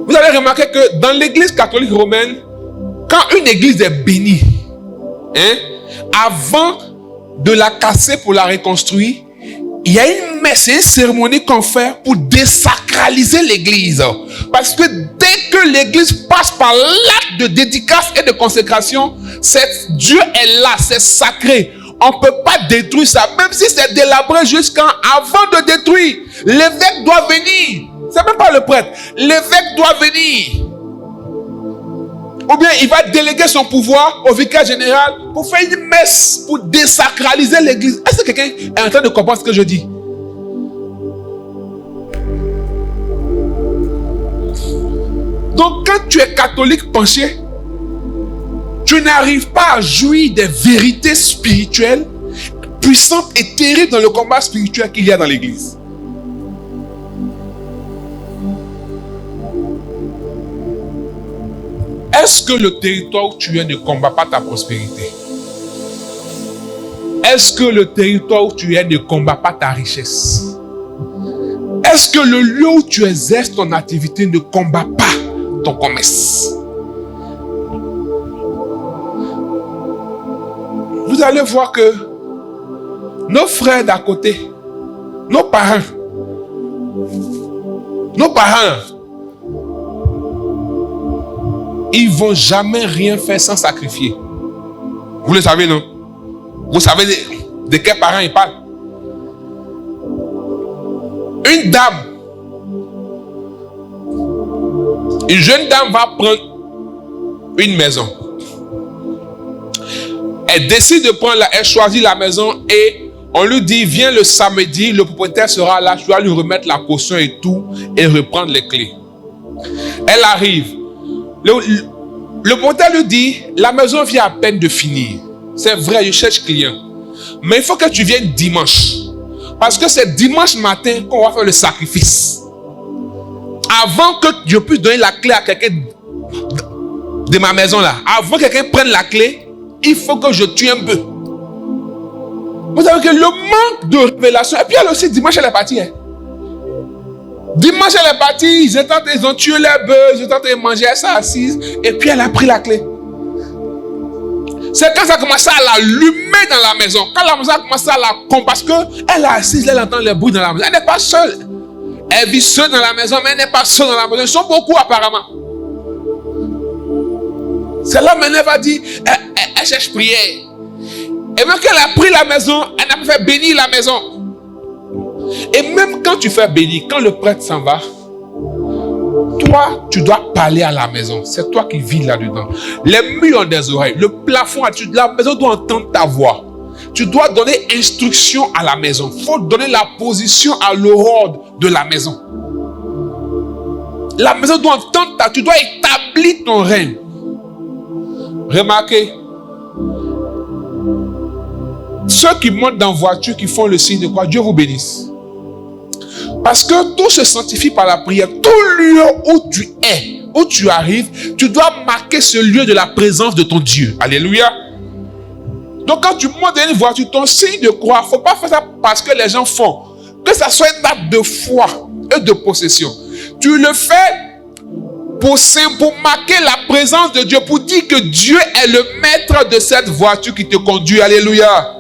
Vous avez remarqué que dans l'église catholique romaine, quand une église est bénie, avant de la casser pour la reconstruire, il y a une messe, une cérémonie qu'on fait pour désacraliser l'église. Parce que dès que l'église passe par l'acte de dédicace et de consécration, Dieu est là, c'est sacré. On ne peut pas détruire ça, même si c'est délabré avant de détruire. L'évêque doit venir. C'est même pas le prêtre. L'évêque doit venir. Ou bien il va déléguer son pouvoir au vicaire général pour faire une messe pour désacraliser l'église. Est-ce que quelqu'un est en train de comprendre ce que je dis? Donc quand tu es catholique penché, tu n'arrives pas à jouir des vérités spirituelles puissantes et terribles dans le combat spirituel qu'il y a dans l'église. Est-ce que le territoire où tu es ne combat pas ta prospérité? Est-ce que le territoire où tu es ne combat pas ta richesse? Est-ce que le lieu où tu exerces ton activité ne combat pas ton commerce? Vous allez voir que nos frères d'à côté, nos parents, ils ne vont jamais rien faire sans sacrifier. Vous le savez, non? Vous savez de quels parents ils parlent? Une dame, une jeune dame va prendre une maison. Elle décide de prendre, elle choisit la maison et on lui dit, viens le samedi, le propriétaire sera là, tu vas lui remettre la caution et tout et reprendre les clés. Elle arrive. Le propriétaire lui dit, la maison vient à peine de finir. C'est vrai, je cherche client. Mais il faut que tu viennes dimanche. Parce que c'est dimanche matin qu'on va faire le sacrifice. Avant que je puisse donner la clé à quelqu'un de ma maison là, avant que quelqu'un prenne la clé, il faut que je tue un bœuf. Vous savez que le manque de révélation, et puis elle aussi, dimanche elle est partie. Dimanche elle est partie, ils ont tué les bœufs, ils ont tenté de manger, elle s'est assise, et puis elle a pris la clé. C'est quand ça a commencé à l'allumer dans la maison, quand la maison a commencé à la combattre, parce qu'elle est assise, elle entend les bruits dans la maison, elle n'est pas seule. Elle vit seule dans la maison, mais elle n'est pas seule dans la maison, ils sont beaucoup apparemment. C'est là maintenant elle va dire, elle cherche prière. Et même qu'elle a pris la maison, elle n'a pas fait bénir la maison. Et même quand tu fais bénir, quand le prêtre s'en va, toi, tu dois parler à la maison. C'est toi qui vis là-dedans. Les murs ont des oreilles. Le plafond, la maison doit entendre ta voix. Tu dois donner instruction à la maison. Il faut donner la position à l'ordre de la maison. La maison doit entendre tu dois établir ton règne. Remarquez, ceux qui montent dans la voiture, qui font le signe de quoi, Dieu vous bénisse. Parce que tout se sanctifie par la prière. Tout lieu où tu es, où tu arrives, tu dois marquer ce lieu de la présence de ton Dieu. Alléluia. Donc quand tu montes dans une voiture, ton signe de croix, il ne faut pas faire ça parce que les gens font. Que ça soit un acte de foi et de possession. Tu le fais pour marquer la présence de Dieu, pour dire que Dieu est le maître de cette voiture qui te conduit. Alléluia.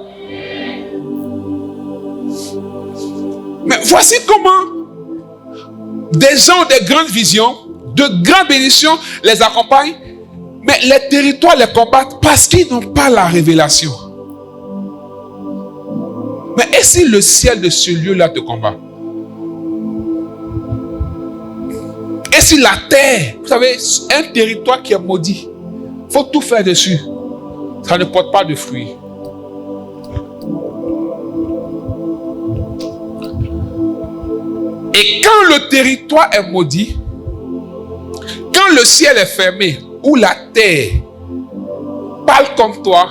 Mais voici comment des gens ont des grandes visions, de grandes bénédictions les accompagnent, Mais les territoires les combattent parce qu'ils n'ont pas la révélation. Mais et si le ciel de ce lieu-là te combat? Et si la terre, vous savez, un territoire qui est maudit, il faut tout faire dessus. Ça ne porte pas de fruits. Et quand le territoire est maudit, quand le ciel est fermé, ou la terre parle comme toi,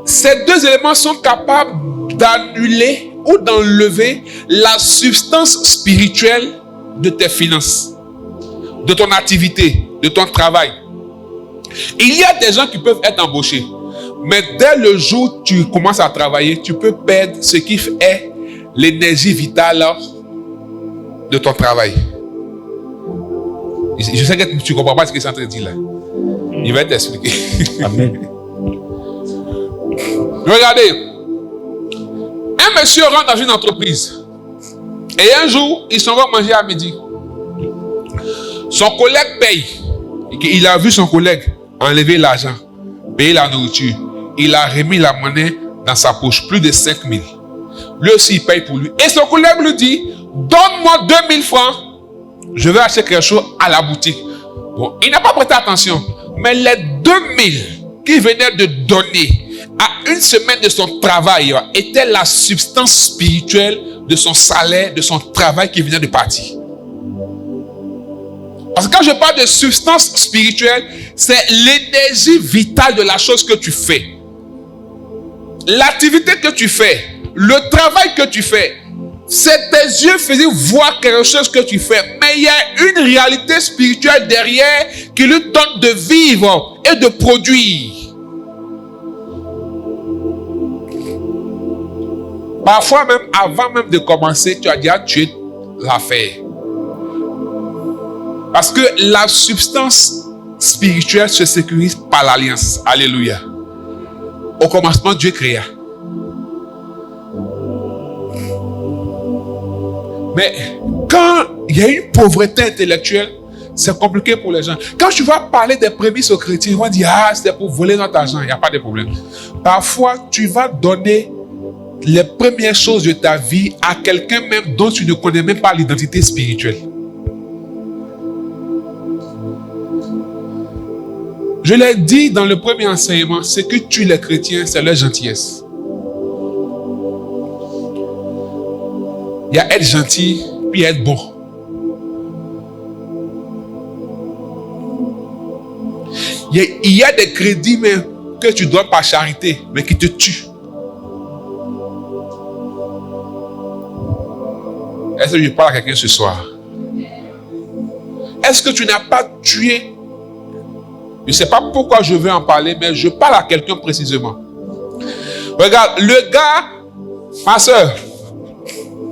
ces deux éléments sont capables d'annuler ou d'enlever la substance spirituelle de tes finances, de ton activité, de ton travail. Il y a des gens qui peuvent être embauchés, mais dès le jour où tu commences à travailler, tu peux perdre ce qui est l'énergie vitale de ton travail. Je sais que tu ne comprends pas ce que je suis en train de dire là. Il va t'expliquer. Amen. Regardez. Un monsieur rentre dans une entreprise. Et un jour, ils s'en vont manger à midi. Son collègue paye. Il a vu son collègue enlever l'argent, payer la nourriture. Il a remis la monnaie dans sa poche, plus de 5 000. Lui aussi, il paye pour lui. Et son collègue lui dit, donne-moi 2 000 francs. Je vais acheter quelque chose à la boutique. Bon, il n'a pas prêté attention. Mais les 2 000 qu'il venait de donner à une semaine de son travail était la substance spirituelle de son salaire, de son travail qui venait de partir. Parce que quand je parle de substance spirituelle, c'est l'énergie vitale de la chose que tu fais. L'activité que tu fais, le travail que tu fais, c'est tes yeux faisaient voir quelque chose que tu fais. Mais il y a une réalité spirituelle derrière qui lui donne de vivre et de produire. Parfois même, avant même de commencer, tu as déjà tué l'affaire. Parce que la substance spirituelle se sécurise par l'alliance. Alléluia. Au commencement, Dieu créa. Mais quand il y a une pauvreté intellectuelle, c'est compliqué pour les gens. Quand tu vas parler des prémices aux chrétiens, ils vont dire, ah, c'est pour voler notre argent. Il n'y a pas de problème. Parfois, tu vas donner les premières choses de ta vie à quelqu'un même dont tu ne connais même pas l'identité spirituelle. Je l'ai dit dans le premier enseignement, ce que tue les chrétiens, c'est leur gentillesse. Il y a être gentil, puis être bon. Il y a des crédits mais, que tu donnes par charité, mais qui te tuent. Est-ce que je parle à quelqu'un ce soir? Est-ce que tu n'as pas tué? Je ne sais pas pourquoi je veux en parler, mais je parle à quelqu'un précisément. Regarde, le gars, ma soeur,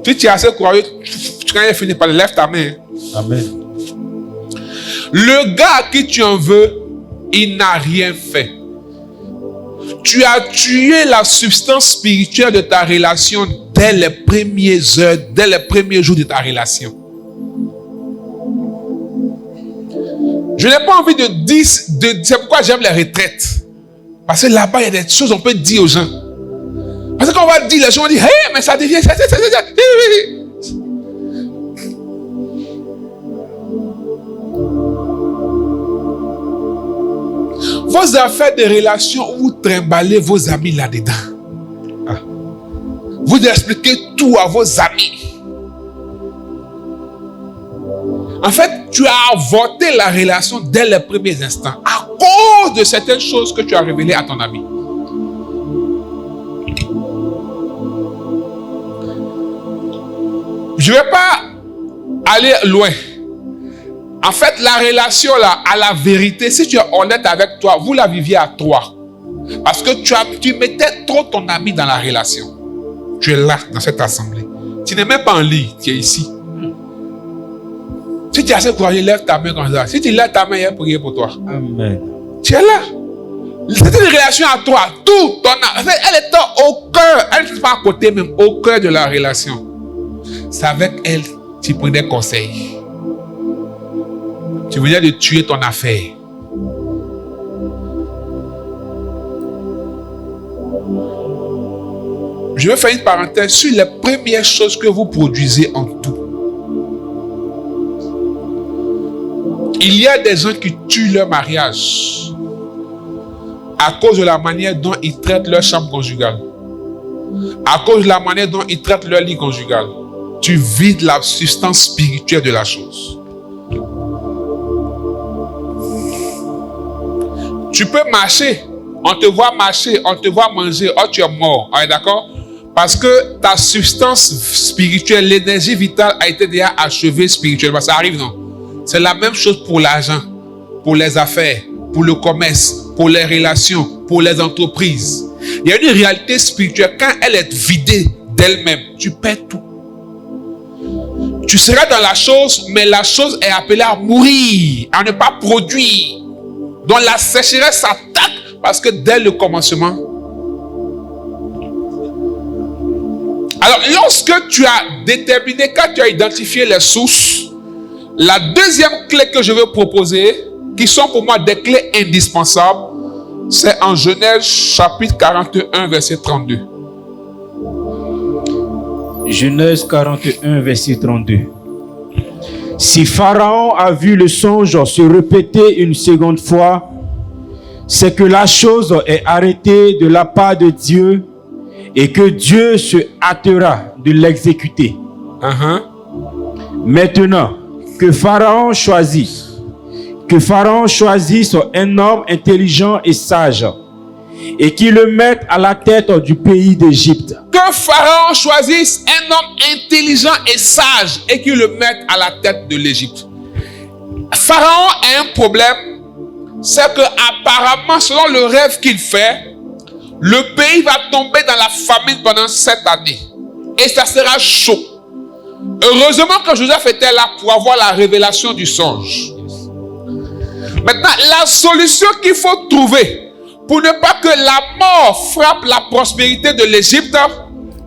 si tu es assez courageux, quand il finit par lève ta main. Amen. Le gars à qui tu en veux, il n'a rien fait. Tu as tué la substance spirituelle de ta relation dès les premières heures, dès les premiers jours de ta relation. Je n'ai pas envie de dire, c'est pourquoi j'aime les retraites. Parce que là-bas, il y a des choses qu'on peut dire aux gens. Parce que quand on va dire, les gens vont dire, hey, mais ça devient... Vos affaires de relations, vous trimballez vos amis là-dedans. Ah. Vous expliquez tout à vos amis. En fait, tu as avorté la relation dès les premiers instants à cause de certaines choses que tu as révélées à ton ami. Je ne vais pas aller loin. En fait, la relation là, à la vérité, si tu es honnête avec toi, vous la viviez à trois. Parce que tu mettais trop ton ami dans la relation. Tu es là, dans cette assemblée. Tu n'es même pas en lit, tu es ici. Si tu es assez courageux, lève ta main comme ça. Si tu lèves ta main, il va prier pour toi. Amen. Tu es là. C'est une relation à toi. Tout ton âme. Elle est au cœur. Elle n'est pas à côté même, au cœur de la relation. C'est avec elle que tu prenais conseil. Tu venais de tuer ton affaire. Je vais faire une parenthèse sur les premières choses que vous produisez en tout. Il y a des gens qui tuent leur mariage à cause de la manière dont ils traitent leur chambre conjugale, à cause de la manière dont ils traitent leur lit conjugal. Tu vides la substance spirituelle de la chose. Tu peux marcher, on te voit marcher, on te voit manger, oh tu es mort, on est d'accord? Parce que ta substance spirituelle, l'énergie vitale a été déjà achevée spirituellement. Ça arrive, non? C'est la même chose pour l'argent, pour les affaires, pour le commerce, pour les relations, pour les entreprises. Il y a une réalité spirituelle. Quand elle est vidée d'elle-même, tu perds tout. Tu seras dans la chose, mais la chose est appelée à mourir, à ne pas produire. Donc la sécheresse s'attaque parce que dès le commencement. Alors lorsque tu as déterminé, quand tu as identifié les sources, la deuxième clé que je veux proposer, qui sont pour moi des clés indispensables, c'est en Genèse chapitre 41, verset 32. Genèse 41, verset 32. Si Pharaon a vu le songe se répéter une seconde fois, c'est que la chose est arrêtée de la part de Dieu et que Dieu se hâtera de l'exécuter. Maintenant, que Pharaon choisisse un homme intelligent et sage et qu'il le mette à la tête du pays d'Égypte. Que Pharaon choisisse un homme intelligent et sage et qu'il le mette à la tête de l'Égypte. Pharaon a un problème, c'est que apparemment, selon le rêve qu'il fait, le pays va tomber dans la famine pendant 7 années. Et ça sera chaud. Heureusement que Joseph était là pour avoir la révélation du songe. Maintenant, la solution qu'il faut trouver pour ne pas que la mort frappe la prospérité de l'Égypte,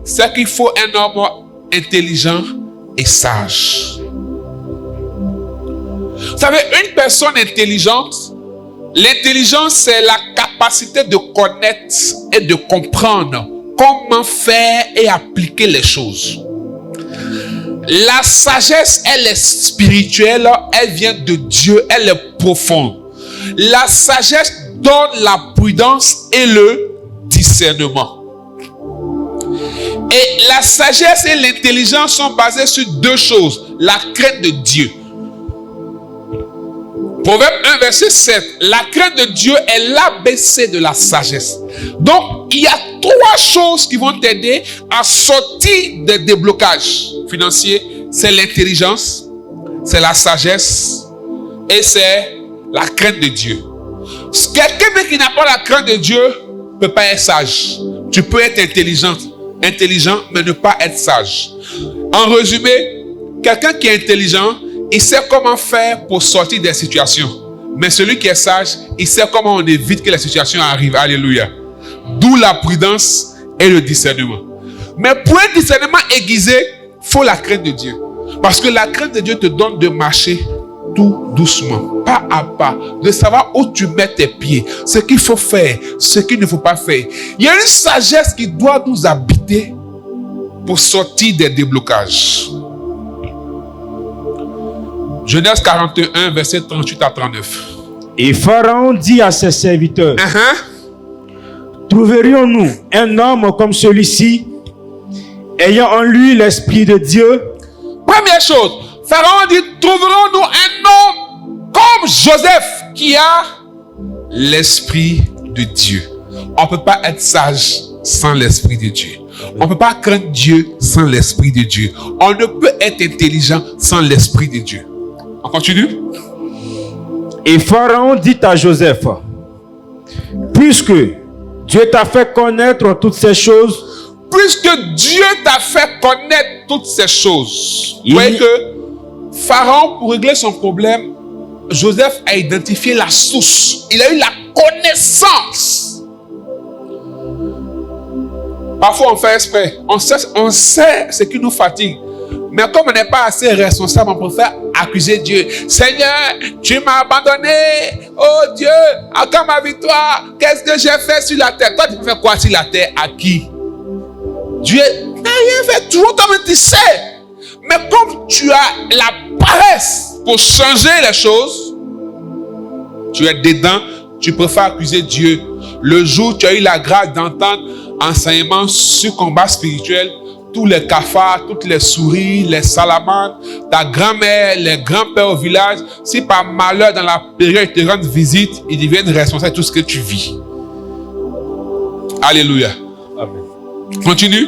c'est qu'il faut un homme intelligent et sage. Vous savez, une personne intelligente, l'intelligence, c'est la capacité de connaître et de comprendre comment faire et appliquer les choses. La sagesse, elle est spirituelle, elle vient de Dieu, elle est profonde. La sagesse donne la prudence et le discernement. Et la sagesse et l'intelligence sont basées sur deux choses. La crainte de Dieu. Proverbe 1, verset 7. La crainte de Dieu est l'ABC de la sagesse. Donc, il y a 3 choses qui vont t'aider à sortir des déblocages financiers. C'est l'intelligence, c'est la sagesse et c'est la crainte de Dieu. Quelqu'un qui n'a pas la crainte de Dieu ne peut pas être sage. Tu peux être intelligent, mais ne pas être sage. En résumé, quelqu'un qui est intelligent, il sait comment faire pour sortir des situations. Mais celui qui est sage, il sait comment on évite que les situations arrivent. Alléluia. D'où la prudence et le discernement. Mais pour un discernement aiguisé, il faut la crainte de Dieu. Parce que la crainte de Dieu te donne de marcher tout doucement, pas à pas, de savoir où tu mets tes pieds, ce qu'il faut faire, ce qu'il ne faut pas faire. Il y a une sagesse qui doit nous habiter pour sortir des déblocages. Genèse 41, verset 38 à 39. Et Pharaon dit à ses serviteurs, trouverions-nous un homme comme celui-ci, ayant en lui l'esprit de Dieu? Première chose, Pharaon dit, trouverons-nous un homme comme Joseph qui a l'esprit de Dieu. On ne peut pas être sage sans l'esprit de Dieu. On ne peut pas craindre Dieu sans l'esprit de Dieu. On ne peut être intelligent sans l'esprit de Dieu. On continue. Et Pharaon dit à Joseph, puisque Dieu t'a fait connaître toutes ces choses, puisque Dieu t'a fait connaître toutes ces choses, vous voyez que Pharaon, pour régler son problème, Joseph a identifié la source. Il a eu la connaissance. Parfois, on fait exprès. On sait ce qui nous fatigue. Mais comme on n'est pas assez responsable, on préfère accuser Dieu. Seigneur, tu m'as abandonné. Oh Dieu, à quand ma victoire? Qu'est-ce que j'ai fait sur la terre? Toi, tu fais quoi sur la terre? À qui? Dieu n'a rien fait. Toujours toi-même tu sais. Mais comme tu as la paresse pour changer les choses, tu es dedans, tu préfères accuser Dieu. Le jour où tu as eu la grâce d'entendre enseignement sur combat spirituel, tous les cafards, toutes les souris, les salamandres, ta grand-mère, les grands-pères au village, si par malheur dans la période ils te rendent visite, ils deviennent responsables de tout ce que tu vis. Alléluia. Amen. Continue.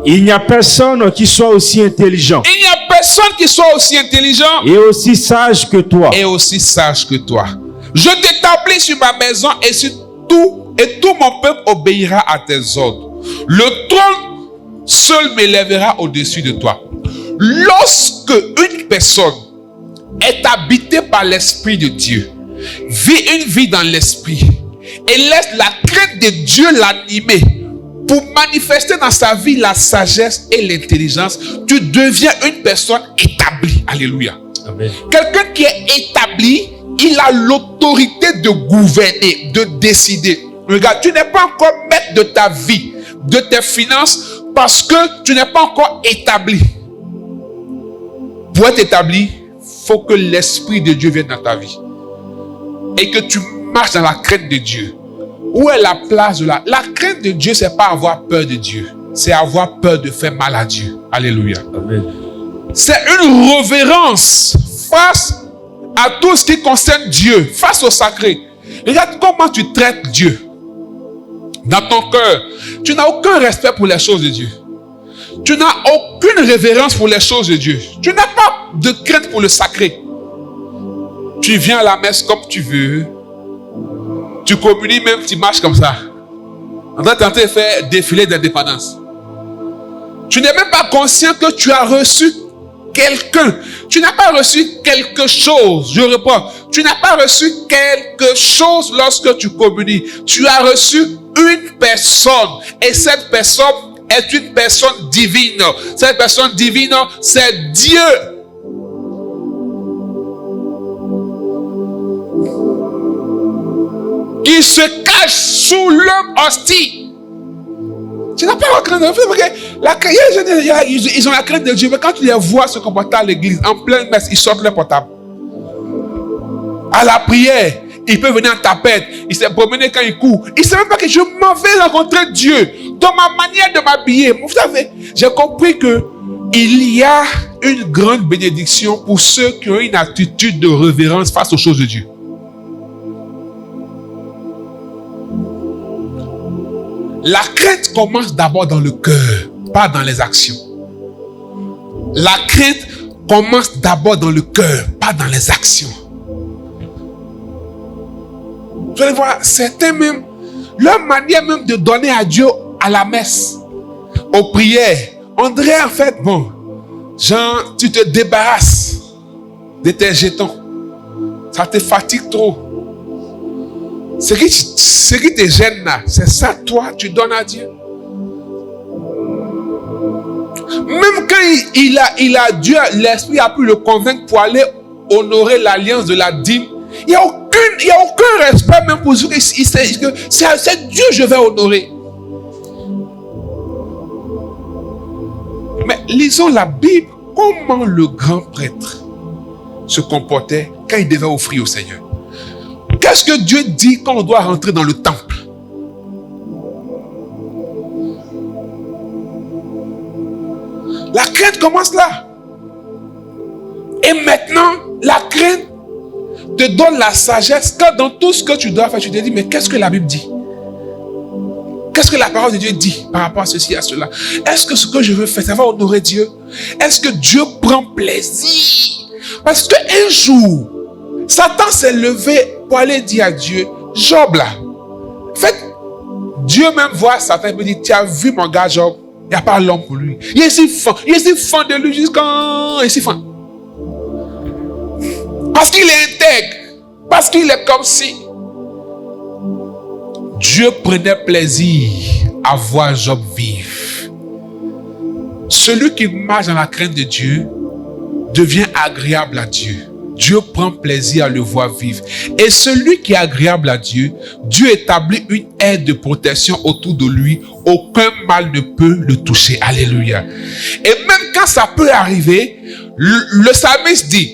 Il n'y a personne qui soit aussi intelligent Il n'y a personne qui soit aussi intelligent et aussi sage que toi. et aussi sage que toi. Je t'établis sur ma maison et sur tout mon peuple obéira à tes ordres. Le trône seul m'élèvera au-dessus de toi. Lorsque une personne est habitée par l'Esprit de Dieu, vit une vie dans l'Esprit et laisse la crainte de Dieu l'animer pour manifester dans sa vie la sagesse et l'intelligence, tu deviens une personne établie. Alléluia. Amen. Quelqu'un qui est établi, il a l'autorité de gouverner, de décider. Regarde, tu n'es pas encore maître de ta vie, de tes finances, parce que tu n'es pas encore établi. Pour être établi, il faut que l'Esprit de Dieu vienne dans ta vie. Et que tu marches dans la crainte de Dieu. Où est la place de la crainte de Dieu, c'est pas avoir peur de Dieu. C'est avoir peur de faire mal à Dieu. Alléluia. Amen. C'est une révérence face à tout ce qui concerne Dieu, face au sacré. Regarde comment tu traites Dieu. Dans ton cœur, tu n'as aucun respect pour les choses de Dieu. Tu n'as aucune révérence pour les choses de Dieu. Tu n'as pas de crainte pour le sacré. Tu viens à la messe comme tu veux. Tu communies même, tu marches comme ça. En train de faire défiler d'indépendance. Tu n'es même pas conscient que tu as reçu quelqu'un. Tu n'as pas reçu quelque chose. Je reprends. Tu n'as pas reçu quelque chose lorsque tu communies. Tu as reçu une personne. Et cette personne est une personne divine. Cette personne divine, c'est Dieu. Qui se cache sous l'homme hostile. Tu n'as pas la crainte de Dieu. Ils ont la crainte de Dieu, mais quand tu les vois se comporter à l'église, en pleine messe, ils sortent leur portable. À la prière, il peut venir en tapette. Il s'est promené quand il court. Il ne sait même pas que je m'en vais rencontrer Dieu. Dans ma manière de m'habiller. Vous savez, j'ai compris que il y a une grande bénédiction pour ceux qui ont une attitude de révérence face aux choses de Dieu. La crainte commence d'abord dans le cœur, pas dans les actions. La crainte commence d'abord dans le cœur, pas dans les actions. Vous allez voir, certains même, leur manière même de donner à Dieu à la messe, aux prières, on dirait en fait, bon, genre, tu te débarrasses de tes jetons. Ça te fatigue trop. Ce qui te gêne là, c'est ça, toi, tu donnes à Dieu. Même quand il a Dieu, l'Esprit a pu le convaincre pour aller honorer l'alliance de la dîme, il n'y a aucun respect même pour Dieu. Il sait que c'est Dieu que je vais honorer. Mais lisons la Bible, comment le grand prêtre se comportait quand il devait offrir au Seigneur. Qu'est-ce que Dieu dit quand on doit rentrer dans le temple? La crainte commence là. Et maintenant, la crainte te donne la sagesse quand dans tout ce que tu dois faire, tu te dis, mais qu'est-ce que la Bible dit? Qu'est-ce que la parole de Dieu dit par rapport à ceci, à cela? Est-ce que ce que je veux faire, ça va honorer Dieu? Est-ce que Dieu prend plaisir? Parce qu'un jour, Satan s'est levé pour aller dire à Dieu, Job là. En fait, Dieu même voit Satan et me dit, tu as vu mon gars Job? Il n'y a pas l'homme pour lui. Il est si fan de lui jusqu'à... Il est si fan. Parce qu'il est intègre. Parce qu'il est comme si... Dieu prenait plaisir à voir Job vivre. Celui qui marche dans la crainte de Dieu devient agréable à Dieu. Dieu prend plaisir à le voir vivre. Et celui qui est agréable à Dieu, Dieu établit une aire de protection autour de lui. Aucun mal ne peut le toucher. Alléluia. Et même quand ça peut arriver, le psalmiste dit,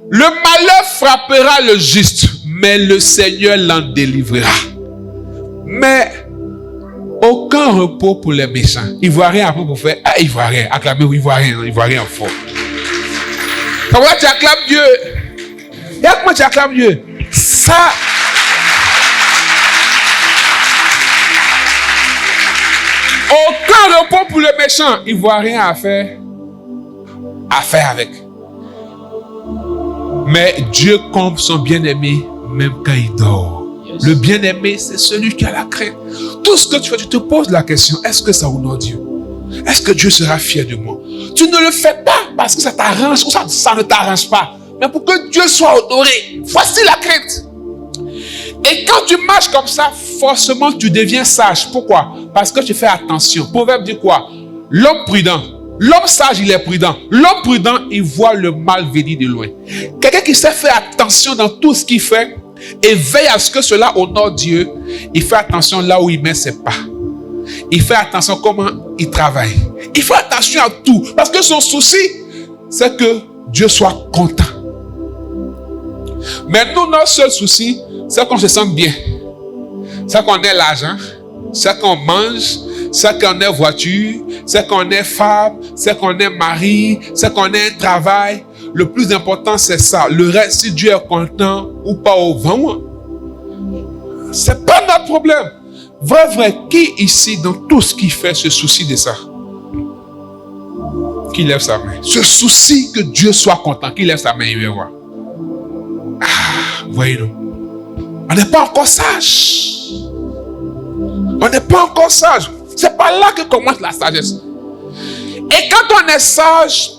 le malheur frappera le juste, mais le Seigneur l'en délivrera. Mais aucun repos pour les méchants. Ils ne voient rien après pour faire. Ah, ils ne voient rien. Acclamer, ils ne voient rien fort. Comment tu acclames Dieu? Et comment tu acclames Dieu? Ça. Aucun repos pour les méchants. Ils ne voient rien à faire avec. Mais Dieu comble son bien-aimé même quand il dort. Le bien-aimé, c'est celui qui a la crainte. Tout ce que tu fais, tu te poses la question, est-ce que ça honore Dieu? Est-ce que Dieu sera fier de moi? Tu ne le fais pas parce que ça t'arrange ou ça ne t'arrange pas. Mais pour que Dieu soit honoré, voici la crainte. Et quand tu marches comme ça, forcément tu deviens sage. Pourquoi? Parce que tu fais attention. Proverbe dit quoi? L'homme prudent. L'homme sage, il est prudent. L'homme prudent, il voit le mal venir de loin. Quelqu'un qui sait faire attention dans tout ce qu'il fait et veille à ce que cela honore Dieu, il fait attention là où il met ses pas. Il fait attention comment il travaille. Il fait attention à tout. Parce que son souci, c'est que Dieu soit content. Mais nous, notre seul souci, c'est qu'on se sente bien. C'est qu'on ait l'argent. C'est qu'on mange. C'est qu'on ait voiture. C'est qu'on ait femme. C'est qu'on ait mari. C'est qu'on ait un travail. Le plus important, c'est ça. Le reste, si Dieu est content ou pas au vent, c'est pas notre problème. Vrai, qui ici, dans tout ce qu'il fait, se soucie de ça? Qui lève sa main? Se soucie que Dieu soit content. Qui lève sa main, il va voir. Ah, voyez-nous. On n'est pas encore sage. On n'est pas encore sage. C'est pas là que commence la sagesse. Et quand on est sage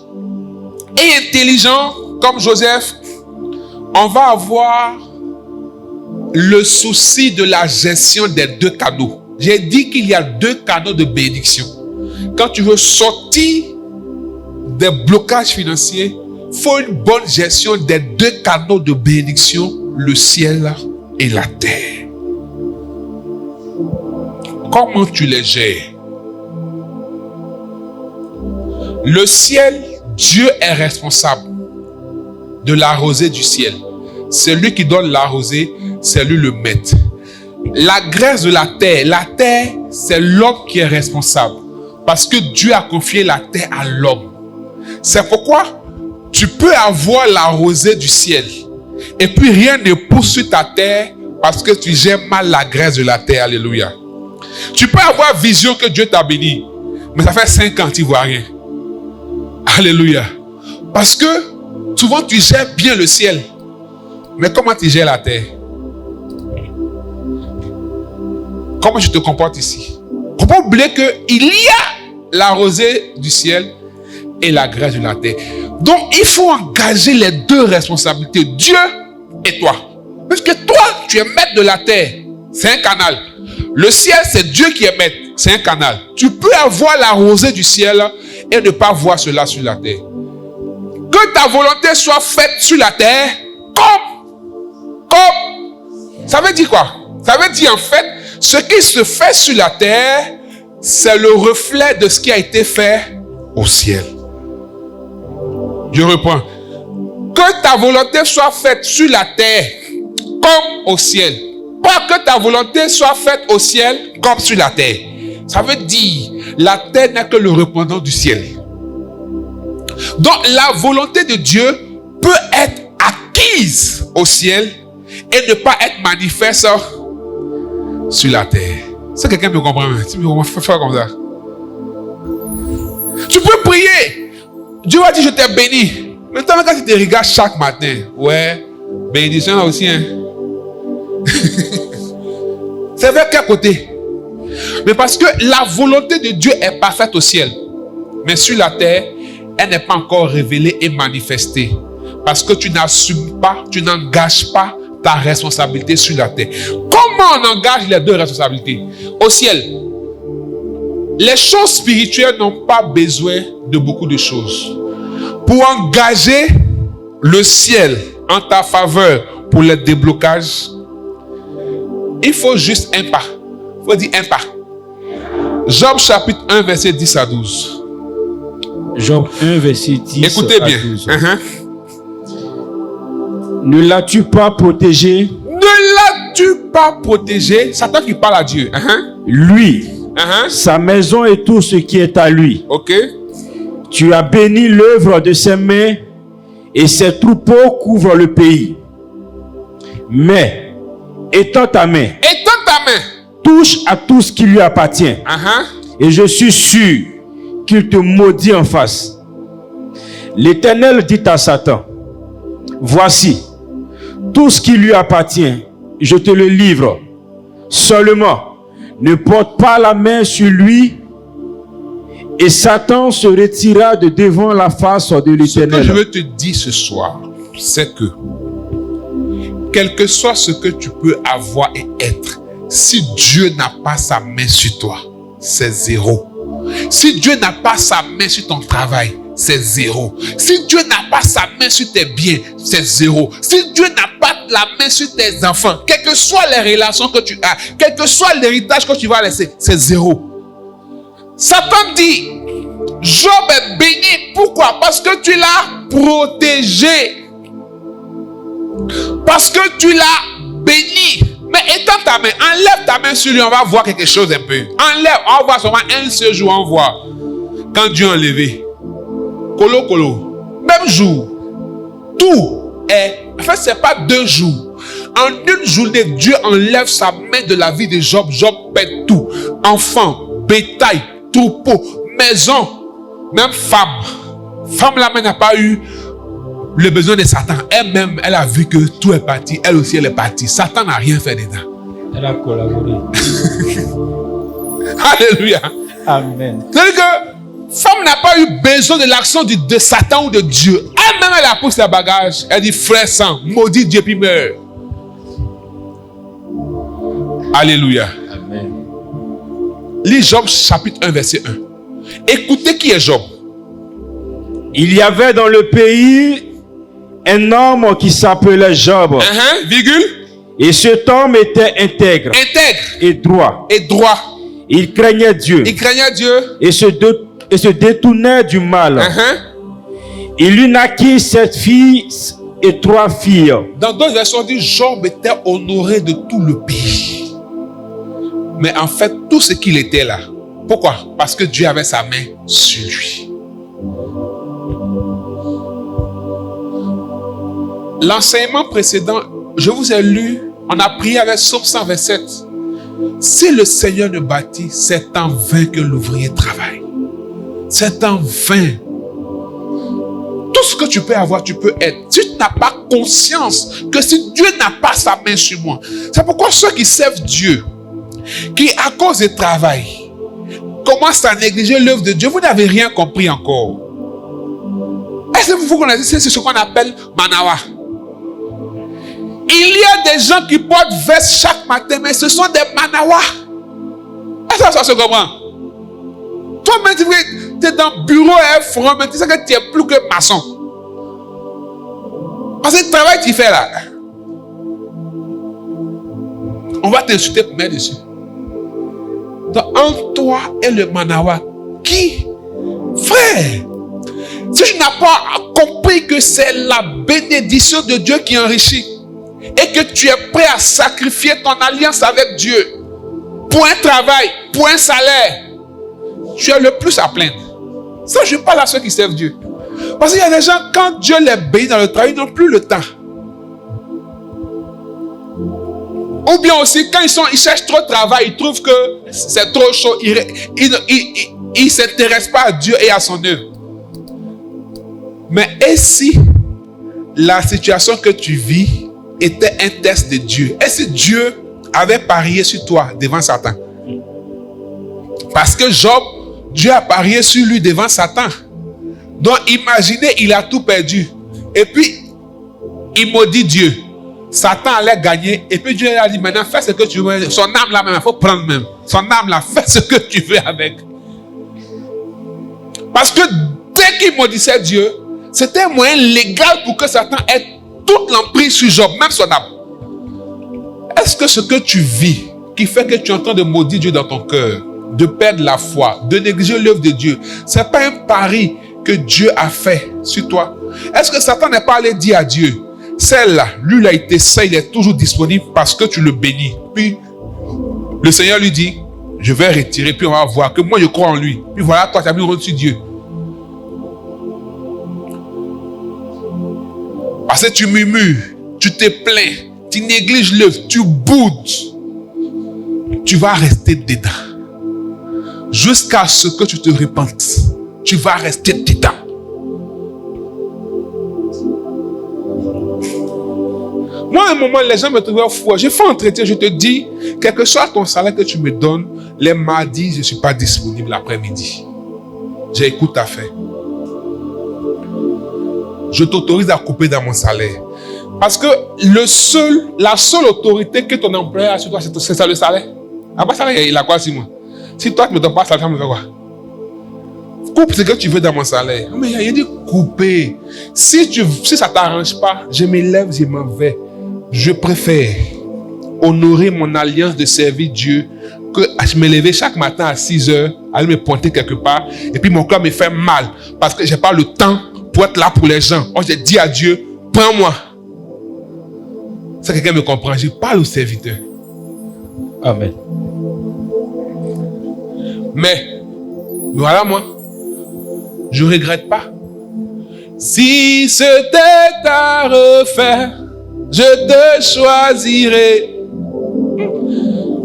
et intelligent, comme Joseph, on va avoir le souci de la gestion des deux canaux. J'ai dit qu'il y a deux canaux de bénédiction. Quand tu veux sortir des blocages financiers, il faut une bonne gestion des deux canaux de bénédiction, le ciel et la terre. Comment tu les gères? Le ciel, Dieu est responsable de la rosée du ciel. C'est lui qui donne la rosée, c'est lui le maître. La graisse de la terre, c'est l'homme qui est responsable. Parce que Dieu a confié la terre à l'homme. C'est pourquoi tu peux avoir la rosée du ciel. Et puis rien ne pousse sur ta terre parce que tu gères mal la graisse de la terre. Alléluia. Tu peux avoir vision que Dieu t'a béni. Mais ça fait 5 ans que tu ne vois rien. Alléluia. Parce que souvent tu gères bien le ciel. Mais comment tu gères la terre? Comment tu te comportes ici? Il ne faut pas oublier qu'il y a la rosée du ciel et la grâce de la terre. Donc il faut engager les deux responsabilités, Dieu et toi. Parce que toi, tu es maître de la terre. C'est un canal. Le ciel, c'est Dieu qui est maître. C'est un canal. Tu peux avoir la rosée du ciel et ne pas voir cela sur la terre. Que ta volonté soit faite sur la terre comme. Ça veut dire quoi? Ça veut dire en fait, ce qui se fait sur la terre, c'est le reflet de ce qui a été fait au ciel. Je reprends. Que ta volonté soit faite sur la terre comme au ciel. Pas que ta volonté soit faite au ciel comme sur la terre. Ça veut dire, la terre n'est que le répondant du ciel. Donc la volonté de Dieu peut être acquise au ciel et ne pas être manifeste sur la terre. Si quelqu'un me comprend, tu me fais comme ça. Tu peux prier. Dieu va dire je t'ai béni. Maintenant quand tu te regardes chaque matin, ouais, bénédiction là aussi. Hein. C'est vers quel côté? Mais parce que la volonté de Dieu est parfaite au ciel. Mais sur la terre, elle n'est pas encore révélée et manifestée. Parce que tu n'assumes pas, tu n'engages pas ta responsabilité sur la terre. Comment on engage les deux responsabilités? Au ciel, les choses spirituelles n'ont pas besoin de beaucoup de choses. Pour engager le ciel en ta faveur pour le déblocage, il faut juste un pas. Il faut dire un pas. Job chapitre 1, verset 10 à 12. Job 1, verset 10 Écoutez à bien. 12. Ne l'as-tu pas protégé? Ne l'as-tu pas protégé? Satan qui parle à Dieu. Lui, sa maison et tout ce qui est à lui. Ok. Tu as béni l'œuvre de ses mains et ses troupeaux couvrent le pays. Mais, étends ta main, touche à tout ce qui lui appartient. Et je suis sûr qu'il te maudit en face. L'Éternel dit à Satan, voici, tout ce qui lui appartient, je te le livre. Seulement, ne porte pas la main sur lui. Et Satan se retira de devant la face de l'Éternel. Ce que je veux te dire ce soir, c'est que, quel que soit ce que tu peux avoir et être, si Dieu n'a pas sa main sur toi, c'est zéro. Si Dieu n'a pas sa main sur ton travail, c'est zéro. Si Dieu n'a pas sa main sur tes biens, c'est zéro. Si Dieu n'a pas la main sur tes enfants, quelles que soient les relations que tu as, quel que soit l'héritage que tu vas laisser, c'est zéro. Satan dit, Job est béni. Pourquoi? Parce que tu l'as protégé. Parce que tu l'as béni. Mais étends ta main, enlève ta main sur lui, on va voir quelque chose un peu. Enlève, on va voir seulement un seul jour, on voit. Quand Dieu a enlevé. Colo. Même jour. Tout est... En fait, c'est pas 2 jours. En une journée, Dieu enlève sa main de la vie de Job. Job perd tout. Enfants, bétail, troupeau, maison, même femme. Femme, la main n'a pas eu le besoin de Satan. Elle-même, elle a vu que tout est parti. Elle aussi, elle est partie. Satan n'a rien fait dedans. Elle a collaboré. Alléluia. Amen. C'est-à-dire que femme n'a pas eu besoin de l'action de Satan ou de Dieu. Elle-même, elle a poussé ses bagages. Elle dit, frère sang, maudit Dieu, puis meurt. Alléluia. Amen. Lis Job chapitre 1, verset 1. Écoutez qui est Job. Il y avait dans le pays un homme qui s'appelait Job. Virgule. Et cet homme était intègre. Et droit. Il craignait Dieu. Et se détournait du mal. Il lui naquit 7 fils et 3 filles. Dans d'autres versions, on dit Job était honoré de tout le pays. Mais en fait, tout ce qu'il était là. Pourquoi? Parce que Dieu avait sa main sur lui. L'enseignement précédent, je vous ai lu, on a prié avec Psaume 127. Si le Seigneur ne bâtit, c'est en vain que l'ouvrier travaille. C'est en vain. Tout ce que tu peux avoir, tu peux être. Si tu n'as pas conscience que si Dieu n'a pas sa main sur moi, c'est pourquoi ceux qui servent Dieu, qui à cause du travail, commencent à négliger l'œuvre de Dieu, vous n'avez rien compris encore. Est-ce que vous connaissez ce qu'on appelle Manawa? Il y a des gens qui portent veste chaque matin, mais ce sont des Manawa. Est-ce que ça se comprend? Toi-même, tu es dans le bureau et front, mais tu sais que tu es plus que maçon. Parce que le travail que tu fais là, on va t'insulter pour mettre dessus. Donc, entre toi et le Manawa, qui? Frère, si tu n'as pas compris que c'est la bénédiction de Dieu qui enrichit et que tu es prêt à sacrifier ton alliance avec Dieu pour un travail, pour un salaire, tu es le plus à plaindre. Ça, je parle à ceux qui servent Dieu. Parce qu'il y a des gens, quand Dieu les bénit dans le travail, ils n'ont plus le temps. Ou bien aussi, quand ils cherchent trop de travail, ils trouvent que c'est trop chaud. Ils ne s'intéressent pas à Dieu et à son œuvre. Mais et si la situation que tu vis était un test de Dieu? Et si Dieu avait parié sur toi devant Satan? Parce que Job, Dieu a parié sur lui devant Satan. Donc imaginez, il a tout perdu. Et puis, il maudit Dieu. Satan allait gagner. Et puis Dieu a dit, maintenant fais ce que tu veux. Son âme là même, il faut prendre même. Son âme là, fais ce que tu veux avec. Parce que dès qu'il maudissait Dieu, c'était un moyen légal pour que Satan ait toute l'emprise sur Job, même son âme. Est-ce que ce que tu vis, qui fait que tu es en train de maudire Dieu dans ton cœur, de perdre la foi, de négliger l'œuvre de Dieu, c'est pas un pari que Dieu a fait sur toi? Est-ce que Satan n'est pas allé dire à Dieu, celle-là, lui il a été saint, il est toujours disponible parce que tu le bénis. Puis le Seigneur lui dit, je vais retirer, puis on va voir que moi je crois en lui. Puis voilà, toi tu as mis au-dessus de Dieu. Parce que tu murmures, tu te plains, tu négliges l'œuvre, tu boudes. Tu vas rester dedans. Jusqu'à ce que tu te repentes. Tu vas rester dedans. Moi, à un moment, les gens me trouvaient fou. J'ai fait un entretien, je te dis, quel que soit ton salaire que tu me donnes, les mardis, je ne suis pas disponible l'après-midi. J'écoute ta fait. Je t'autorise à couper dans mon salaire. Parce que la seule autorité que ton employeur a sur toi, c'est ça le salaire. Après ça, il a quoi sur moi? Si toi, tu ne me donnes pas ça, ça me fait quoi? Coupe ce que tu veux dans mon salaire. Mais il a dit couper. Si ça ne t'arrange pas, je me lève, je m'en vais. Je préfère honorer mon alliance de servir Dieu que je me lever chaque matin à 6 heures, aller me pointer quelque part, et puis mon cœur me fait mal parce que je n'ai pas le temps pour être là pour les gens. Oh, j'ai dit à Dieu, prends-moi. Si quelqu'un me comprend, je parle au serviteur. Amen. Mais, voilà moi, je ne regrette pas. Si c'était à refaire, je te choisirais.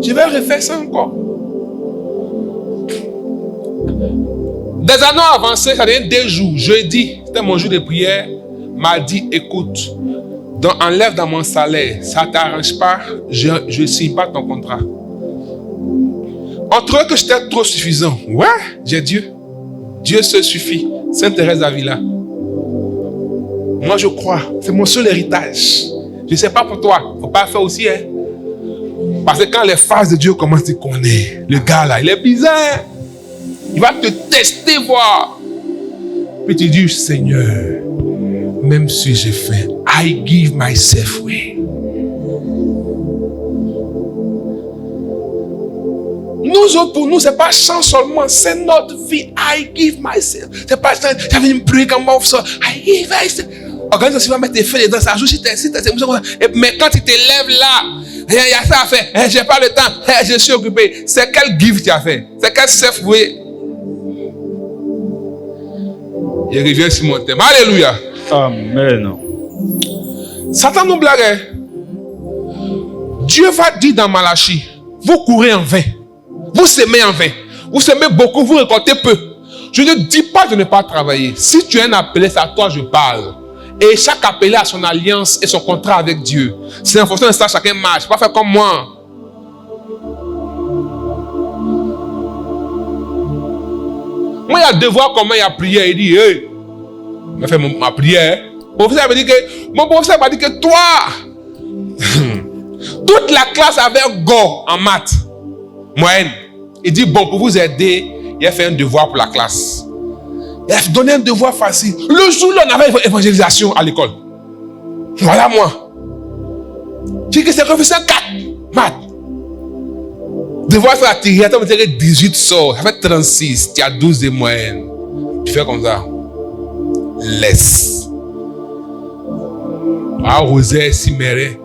Je vais refaire ça encore. Des années avancées, ça devient 2 jours. Jeudi, c'était mon jour de prière, m'a dit, écoute, enlève dans mon salaire, ça ne t'arrange pas, je ne signe pas ton contrat. On trouvait que j'étais trop suffisant. Ouais, j'ai Dieu. Dieu se suffit. Sainte Thérèse d'Avila. Moi, je crois. C'est mon seul héritage. Je ne sais pas pour toi. Il ne faut pas faire aussi. Hein? Parce que quand les phases de Dieu commencent, tu connais. Le gars là, il est bizarre. Il va te tester, voir. Puis tu dis, Seigneur, même si j'ai fait, I give myself away. Nous autres, pour nous, c'est pas chant seulement, c'est notre vie. I give myself. C'est pas chant, j'avais une prière comme ça. I give myself. Organise aussi, va mettre tes feux dedans, ça joue si t'es. Mais quand tu te lèves là, il y a ça à faire. J'ai pas le temps, je suis occupé. C'est quel give tu as fait? C'est quel self way? Je reviens sur mon thème. Alléluia. Amen. Satan nous blague. Dieu va dire dans Malachie, vous courez en vain. Vous semez en vain. Vous semez beaucoup, vous récoltez peu. Je ne dis pas de ne pas travailler. Si tu es un appelé, c'est à toi que je parle. Et chaque appelé a son alliance et son contrat avec Dieu. C'est en fonction de ça, chacun marche. Pas faire comme moi. Moi, il y a devoir comment il y a prière. Il dit, hey, je fais ma prière. Mon professeur m'a dit que toi, toute la classe avait go en maths. Moyenne. Il dit, bon, pour vous aider, il a fait un devoir pour la classe. Il a donné un devoir facile. Le jour où on avait évangélisation à l'école. Voilà moi. Je dis que c'est professeur 4. Maths. Devoir faire la tirée, tu as 18 sorts. Ça fait 36. Tu as 12 de moyenne. Tu fais comme ça. Laisse. Ah, Rosé, Siméré.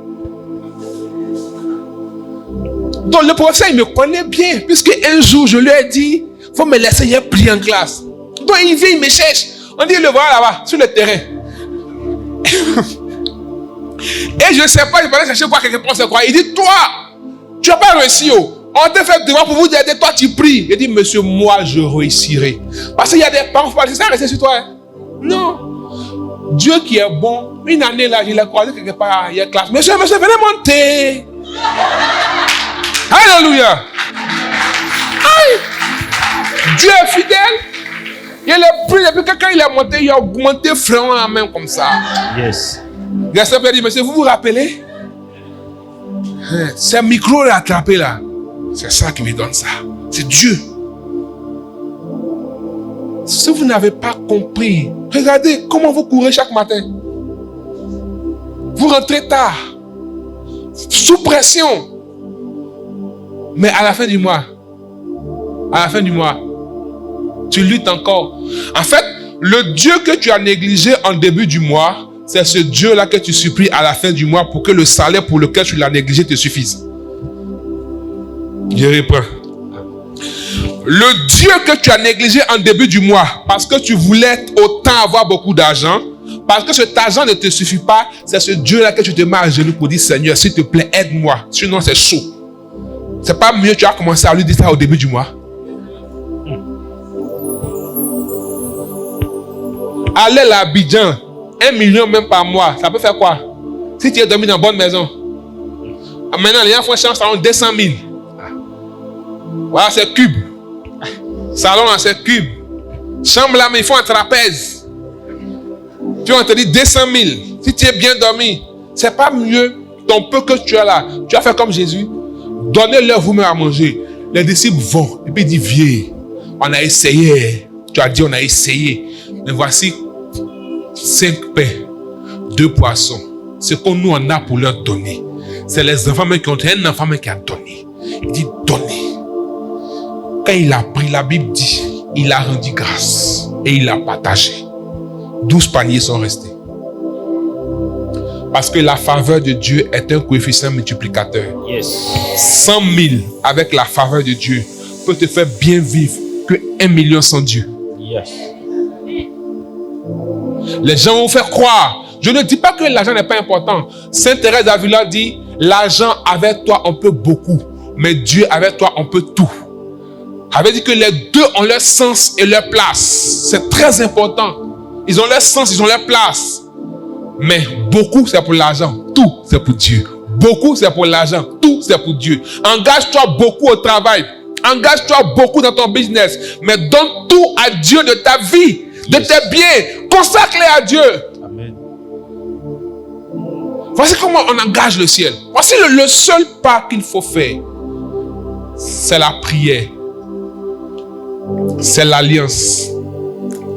Donc le professeur, il me connaît bien. Puisque un jour, je lui ai dit, il faut me laisser, il y a pris en classe. Donc il vient, il me cherche. On dit, le voilà là-bas, sur le terrain. Et je ne sais pas, il fallait chercher quoi, quelque chose, c'est quoi. Il dit, toi, tu n'as pas réussi. On t'a fait devoir pour vous aider, toi tu pries. Il dit, monsieur, moi je réussirai. Parce qu'il y a des parents, il faut pas ça rester sur toi. Hein? Non. Dieu qui est bon, une année là, je l'ai croisé quelque part, il y a classe. Monsieur, venez monter. Alléluia. Aïe. Dieu est fidèle. Il est pris, depuis que quand il est monté, il a augmenté vraiment la main comme ça. Yes. Gaston a dit, monsieur, vous vous rappelez? C'est un micro attrapé là. C'est ça qui me donne ça. C'est Dieu. Si vous n'avez pas compris, regardez comment vous courez chaque matin. Vous rentrez tard. Sous pression. Mais à la fin du mois, tu luttes encore. En fait, le Dieu que tu as négligé en début du mois, c'est ce Dieu-là que tu supplies à la fin du mois pour que le salaire pour lequel tu l'as négligé te suffise. Je reprends. Le Dieu que tu as négligé en début du mois, parce que tu voulais autant avoir beaucoup d'argent, parce que cet argent ne te suffit pas, c'est ce Dieu-là que tu te mets à genoux pour dire, Seigneur, s'il te plaît, aide-moi. Sinon, c'est chaud. C'est pas mieux, tu as commencé à lui dire ça au début du mois. Allez à Abidjan, 1 million même par mois, ça peut faire quoi? Si tu es dormi dans une bonne maison. Maintenant, les gens font chance, ça 200 000. Voilà, c'est cube. Salon, là, c'est cube. Chambre là, mais il faut un trapèze. Puis on te dit 200 000. Si tu es bien dormi, c'est pas mieux ton peu que tu as là. Tu as fait comme Jésus. Donnez-leur vous-même à manger. Les disciples vont. Et puis ils disent, viens, on a essayé. Tu as dit, on a essayé. Mais voici 5 pains, 2 poissons. Ce qu'on nous en a pour leur donner. C'est les enfants même qui ont un enfant même qui a donné. Il dit, donnez. Quand il a pris, la Bible dit, il a rendu grâce. Et il a partagé. 12 paniers sont restés. Parce que la faveur de Dieu est un coefficient multiplicateur. Yes. 100 000 avec la faveur de Dieu peut te faire bien vivre que 1 million sans Dieu. Yes. Les gens vont faire croire. Je ne dis pas que l'argent n'est pas important. Sainte Thérèse d'Avila dit, l'argent avec toi on peut beaucoup, mais Dieu avec toi on peut tout. Ça veut dire que les deux ont leur sens et leur place. C'est très important. Ils ont leur sens, ils ont leur place. Mais beaucoup c'est pour l'argent, tout c'est pour Dieu. Beaucoup c'est pour l'argent, tout c'est pour Dieu. Engage-toi beaucoup au travail. Engage-toi beaucoup dans ton business. Mais donne tout à Dieu de ta vie, de tes biens. Consacre-les à Dieu. Amen. Voici comment on engage le ciel. Voici le seul pas qu'il faut faire. C'est la prière. C'est l'alliance.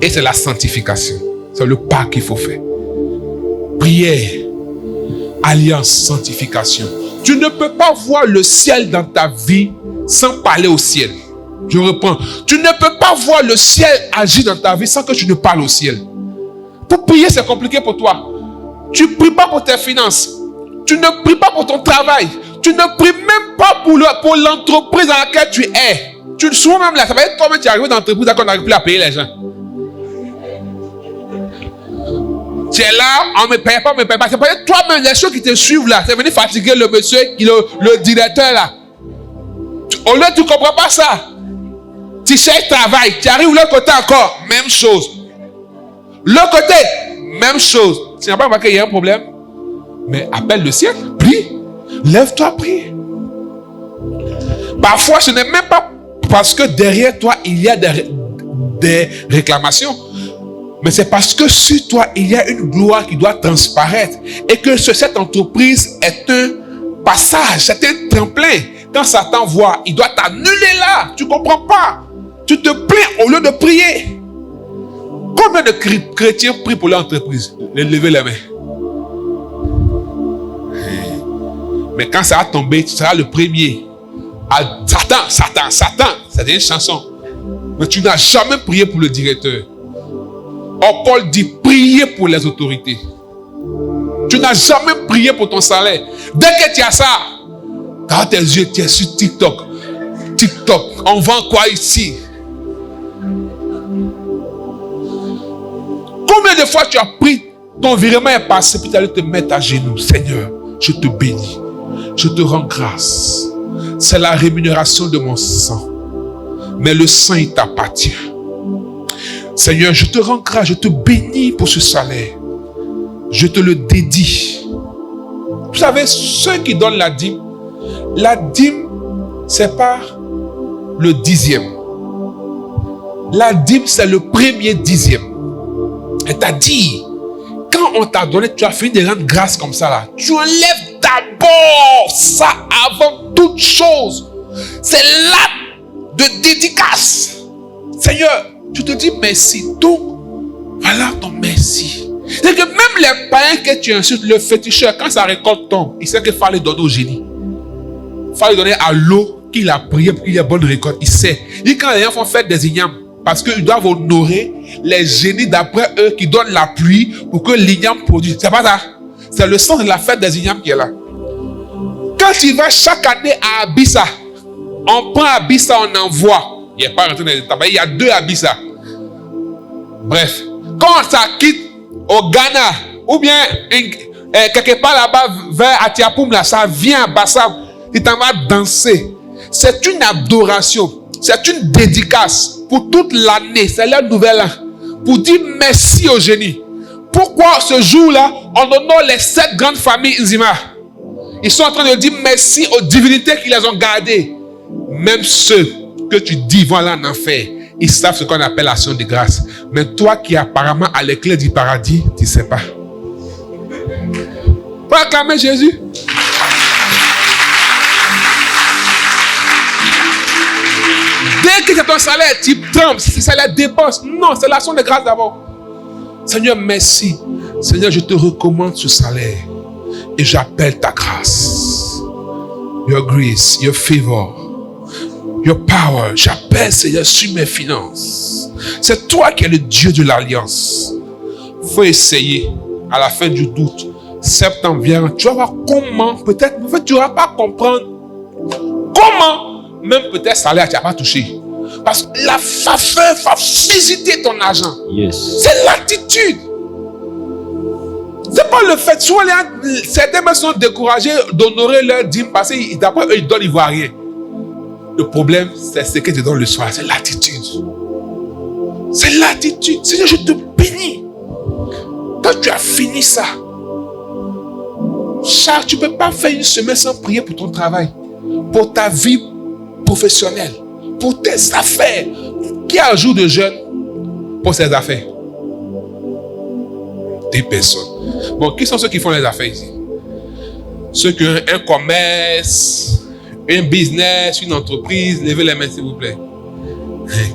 Et c'est la sanctification. C'est le pas qu'il faut faire. Prière, alliance, sanctification. Tu ne peux pas voir le ciel dans ta vie sans parler au ciel. Je reprends. Tu ne peux pas voir le ciel agir dans ta vie sans que tu ne parles au ciel. Pour prier, c'est compliqué pour toi. Tu ne pries pas pour tes finances. Tu ne pries pas pour ton travail. Tu ne pries même pas pour l'entreprise dans laquelle tu es. Tu souvent même là, ça va être toi-même qui es arrivé dans l'entreprise qu'on n'arrive plus à payer les gens. Tu es là, on ne me paye pas, C'est peut-être toi-même, les choses qui te suivent là. C'est venu fatiguer le monsieur, le directeur là. Au lieu, tu ne comprends pas ça. Tu cherches travail, tu arrives de l'autre côté encore, même chose. L'autre côté, même chose. Tu n'as pas remarqué qu'il y a un problème? Mais appelle le ciel, prie. Lève-toi, prie. Parfois, ce n'est même pas parce que derrière toi, il y a des réclamations. Mais c'est parce que sur toi, il y a une gloire qui doit transparaître. Et que cette entreprise est un passage, c'est un tremplin. Quand Satan voit, il doit t'annuler là. Tu ne comprends pas. Tu te plains au lieu de prier. Combien de chrétiens prient pour leur entreprise? Levez les mains. Mais quand ça va tomber, tu seras le premier. Ah, Satan, c'est une chanson. Mais tu n'as jamais prié pour le directeur. Or, Paul dit, priez pour les autorités. Tu n'as jamais prié pour ton salaire. Dès que tu as ça, dans tes yeux, tu es sur TikTok. On vend quoi ici? Combien de fois tu as pris, ton virement est passé, puis tu allais te mettre à genoux. Seigneur, je te bénis. Je te rends grâce. C'est la rémunération de mon sang. Mais le sang, il t'appartient. Seigneur, je te rends grâce, je te bénis pour ce salaire. Je te le dédie. Vous savez, ceux qui donnent la dîme, c'est pas le 10e. La dîme, c'est le premier 10e. C'est-à-dire, quand on t'a donné, tu as fini de rendre grâce comme ça là. Tu enlèves d'abord ça avant toute chose. C'est l'acte de dédicace. Seigneur, tu te dis merci. Donc, voilà ton merci. C'est que même les païens que tu insultes, le féticheur, quand sa récolte tombe, il sait qu'il fallait donner au génie. Il fallait donner à l'eau qu'il a prié pour qu'il y ait bonne récolte. Il sait. Et quand les gens font faire des ignames, parce qu'ils doivent honorer les génies d'après eux qui donnent la pluie pour que l'igname produise. C'est pas ça. C'est le sens de la fête des ignames qui est là. Quand tu vas chaque année à Abissa, on prend Abissa, on envoie. Il n'y a pas rentré dans les détails. Il y a 2 Abissa. Bref. Quand ça quitte au Ghana, ou bien quelque part là-bas vers Atiapoum, là, ça vient à Bassam, il t'en va danser. C'est une adoration. C'est une dédicace pour toute l'année. C'est leur nouvel an. Pour dire merci au génie. Pourquoi ce jour-là, on honore les 7 grandes familles Nzima? Ils sont en train de dire merci aux divinités qui les ont gardées. Même ceux que tu dis vont aller en enfer, ils savent ce qu'on appelle l'action de grâce. Mais toi qui apparemment à les clés du paradis, tu ne sais pas. Faut acclamer Jésus. Dès que c'est ton salaire, tu trembles. Si c'est la dépense, non, c'est l'action de grâce d'abord. Seigneur, merci. Seigneur, je te recommande ce salaire. Et j'appelle ta grâce. Your grace, your favor, your power. J'appelle, Seigneur, sur mes finances. C'est toi qui es le Dieu de l'alliance. Il faut essayer. À la fin du doute, septembre vient. Tu vas voir comment, peut-être, en fait, tu ne vas pas comprendre comment, même peut-être salaire, tu n'as pas touché. Parce que la faveur va visiter ton argent. Yes. C'est l'attitude. C'est pas le fait. Souvent, certains mecs sont découragés d'honorer leur dîme parce que d'après eux, ils donnent, ils ne voient rien. Le problème, c'est ce que tu donnes le soir. C'est l'attitude. C'est l'attitude. Seigneur, je te bénis. Quand tu as fini ça, Charles, tu ne peux pas faire une semaine sans prier pour ton travail, pour ta vie professionnelle, pour tes affaires. Qui a un jour de jeûne pour ses affaires? 10 personnes. Bon, qui sont ceux qui font les affaires ici? Ceux qui ont un commerce, un business, une entreprise, levez les mains s'il vous plaît.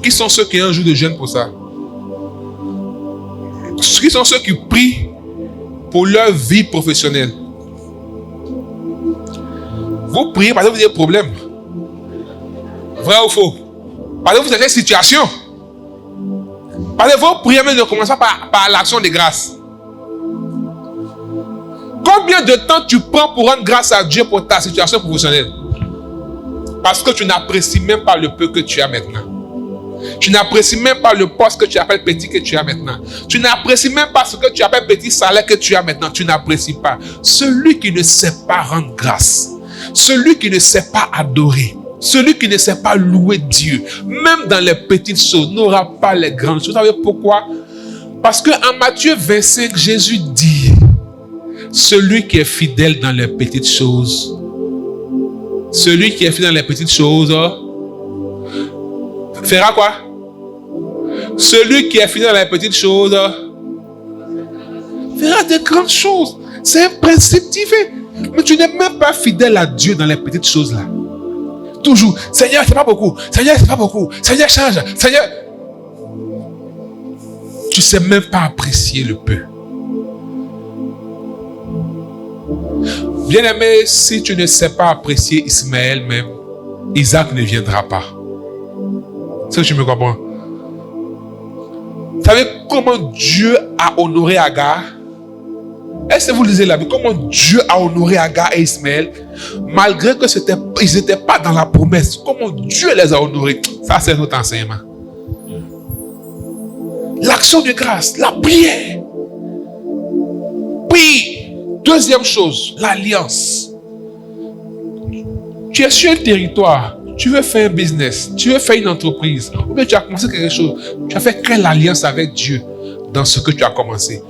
Qui sont ceux qui ont un jour de jeûne pour ça? Qui sont ceux qui prient pour leur vie professionnelle? Vous priez parce que vous avez des problèmes. Vrai ou faux? Parce que vous avez une situation. Parce que vos prières ne commencent pas par l'action de grâce. Combien de temps tu prends pour rendre grâce à Dieu pour ta situation professionnelle? Parce que tu n'apprécies même pas le peu que tu as maintenant. Tu n'apprécies même pas le poste que tu appelles petit que tu as maintenant. Tu n'apprécies même pas ce que tu appelles petit salaire que tu as maintenant. Tu n'apprécies pas. Celui qui ne sait pas rendre grâce, celui qui ne sait pas adorer, celui qui ne sait pas louer Dieu, même dans les petites choses, n'aura pas les grandes choses. Vous savez pourquoi? Parce qu'en Matthieu 25, Jésus dit, celui qui est fidèle dans les petites choses, celui qui est fidèle dans les petites choses, fera quoi? Celui qui est fidèle dans les petites choses fera de grandes choses. C'est un principe divin. Mais tu n'es même pas fidèle à Dieu dans les petites choses là. Toujours, Seigneur, c'est pas beaucoup. Seigneur, c'est pas beaucoup. Seigneur, change. Seigneur. Tu sais même pas apprécier le peu. Bien-aimé, si tu ne sais pas apprécier Ismaël même, Isaac ne viendra pas. Est-ce que tu me comprends? Vous savez comment Dieu a honoré Agar? Est-ce que vous lisez la Bible? Comment Dieu a honoré Agar et Ismaël, malgré que ils n'étaient pas dans la promesse. Comment Dieu les a honorés? Ça, c'est notre enseignement. L'action de grâce, la prière. Puis, deuxième chose, l'alliance. Tu es sur un territoire, tu veux faire un business, tu veux faire une entreprise, ou bien tu as commencé quelque chose, tu as fait quelle alliance avec Dieu dans ce que tu as commencé?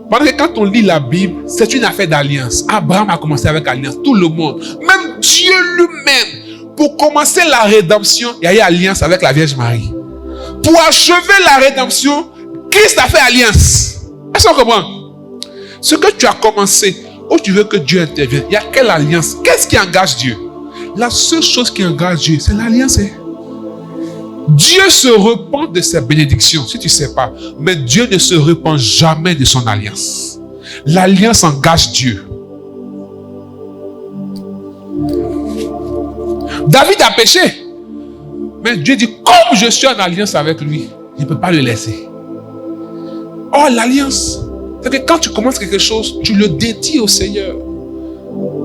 Parce que quand on lit la Bible, c'est une affaire d'alliance. Abraham a commencé avec alliance, tout le monde, même Dieu lui-même, pour commencer la rédemption, il y a eu alliance avec la Vierge Marie. Pour achever la rédemption, Christ a fait alliance. Est-ce qu'on comprend? Ce que tu as commencé, où tu veux que Dieu intervienne, il y a quelle alliance? Qu'est-ce qui engage Dieu? La seule chose qui engage Dieu, c'est l'alliance. Dieu se repent de ses bénédictions, si tu ne sais pas. Mais Dieu ne se repent jamais de son alliance. L'alliance engage Dieu. David a péché. Mais Dieu dit, comme je suis en alliance avec lui, je ne peux pas le laisser. Oh, l'alliance, c'est que quand tu commences quelque chose, tu le dédies au Seigneur.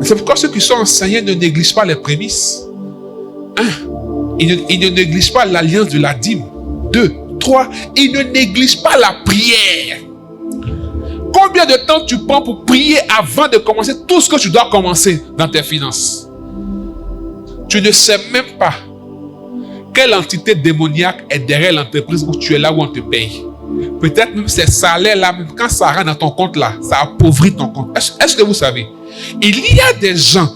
C'est pourquoi ceux qui sont enseignés ne négligent pas les prémices. 1. Ils ne négligent pas l'alliance de la dîme. 2. 3. Ils ne négligent pas la prière. Combien de temps tu prends pour prier avant de commencer tout ce que tu dois commencer dans tes finances? Tu ne sais même pas quelle entité démoniaque est derrière l'entreprise où tu es là où on te paye. Peut-être même ces salaires-là, même quand ça rentre dans ton compte là, ça appauvrit ton compte. Est-ce que vous savez? Il y a des gens,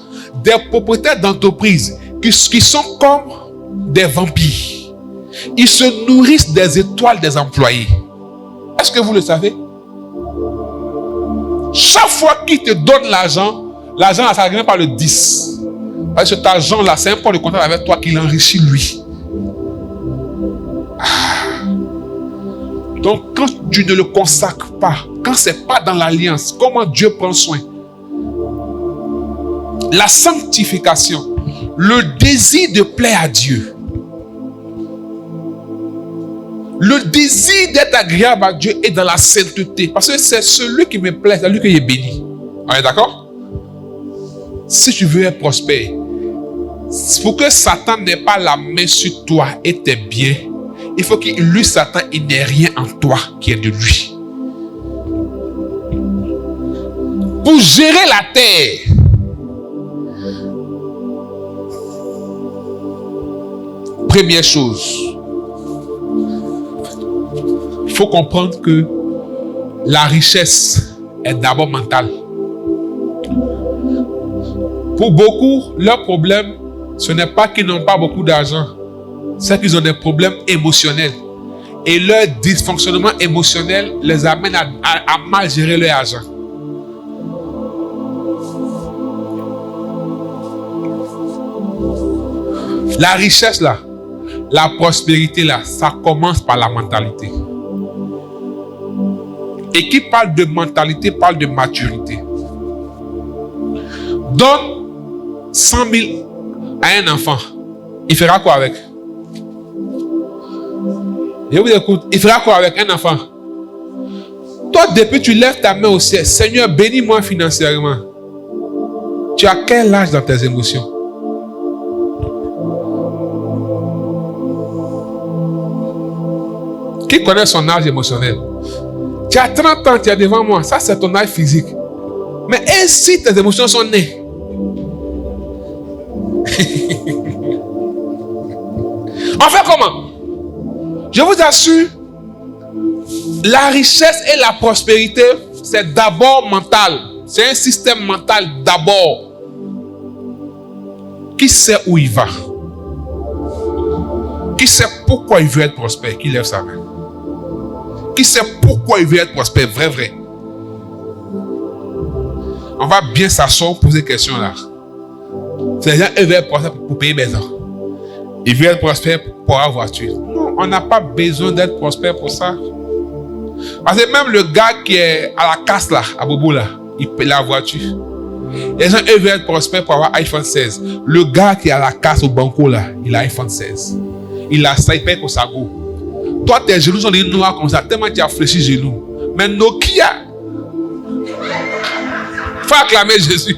des propriétaires d'entreprises qui sont comme des vampires. Ils se nourrissent des étoiles des employés. Est-ce que vous le savez? Chaque fois qu'il te donne l'argent, ça n'arrive pas le 10. Parce que cet argent-là, c'est un point de contact avec toi qui l'enrichit lui. Donc, quand tu ne le consacres pas, quand ce n'est pas dans l'alliance, comment Dieu prend soin? La sanctification, le désir de plaire à Dieu, le désir d'être agréable à Dieu est dans la sainteté. Parce que c'est celui qui me plaît, c'est lui qui est béni. On est d'accord? Si tu veux être prospère, pour que Satan n'ait pas la main sur toi et tes biens, il faut que lui, Satan, il n'ait rien en toi qui est de lui. Pour gérer la terre, première chose, il faut comprendre que la richesse est d'abord mentale. Pour beaucoup, leur problème, ce n'est pas qu'ils n'ont pas beaucoup d'argent, c'est qu'ils ont des problèmes émotionnels. Et leur dysfonctionnement émotionnel les amène à mal gérer leur argent. La richesse là, la prospérité là, ça commence par la mentalité. Et qui parle de mentalité parle de maturité. Donne 100 000 à un enfant, il fera quoi avec? Je vous écoute, il fera quoi avec un enfant? Toi, depuis tu lèves ta main au ciel, Seigneur, bénis-moi financièrement. Tu as quel âge dans tes émotions? Qui connaît son âge émotionnel? Tu as 30 ans, tu es devant moi. Ça, c'est ton âge physique. Mais et si tes émotions sont nées? On fait comment? Je vous assure, la richesse et la prospérité, c'est d'abord mental. C'est un système mental d'abord. Qui sait où il va? Qui sait pourquoi il veut être prospère? Qui lève sa main? Qui sait pourquoi il veut être prospère? Vrai. On va bien s'asseoir, poser des questions là. C'est les gens qui veulent être prospères pour payer maison. Ils veulent être prospères pour avoir voiture. Non, on n'a pas besoin d'être prospère pour ça. Parce que même le gars qui est à la casse là, à Bobo là, il paye la voiture. Les gens veulent être prospères pour avoir iPhone 16. Le gars qui est à la casse au banco là, il a iPhone 16. Il a ça, il paye pour sa go. Toi, tes genoux sont des noirs comme ça, tellement tu as fléchi les genoux. Mais Nokia, faut acclamer Jésus.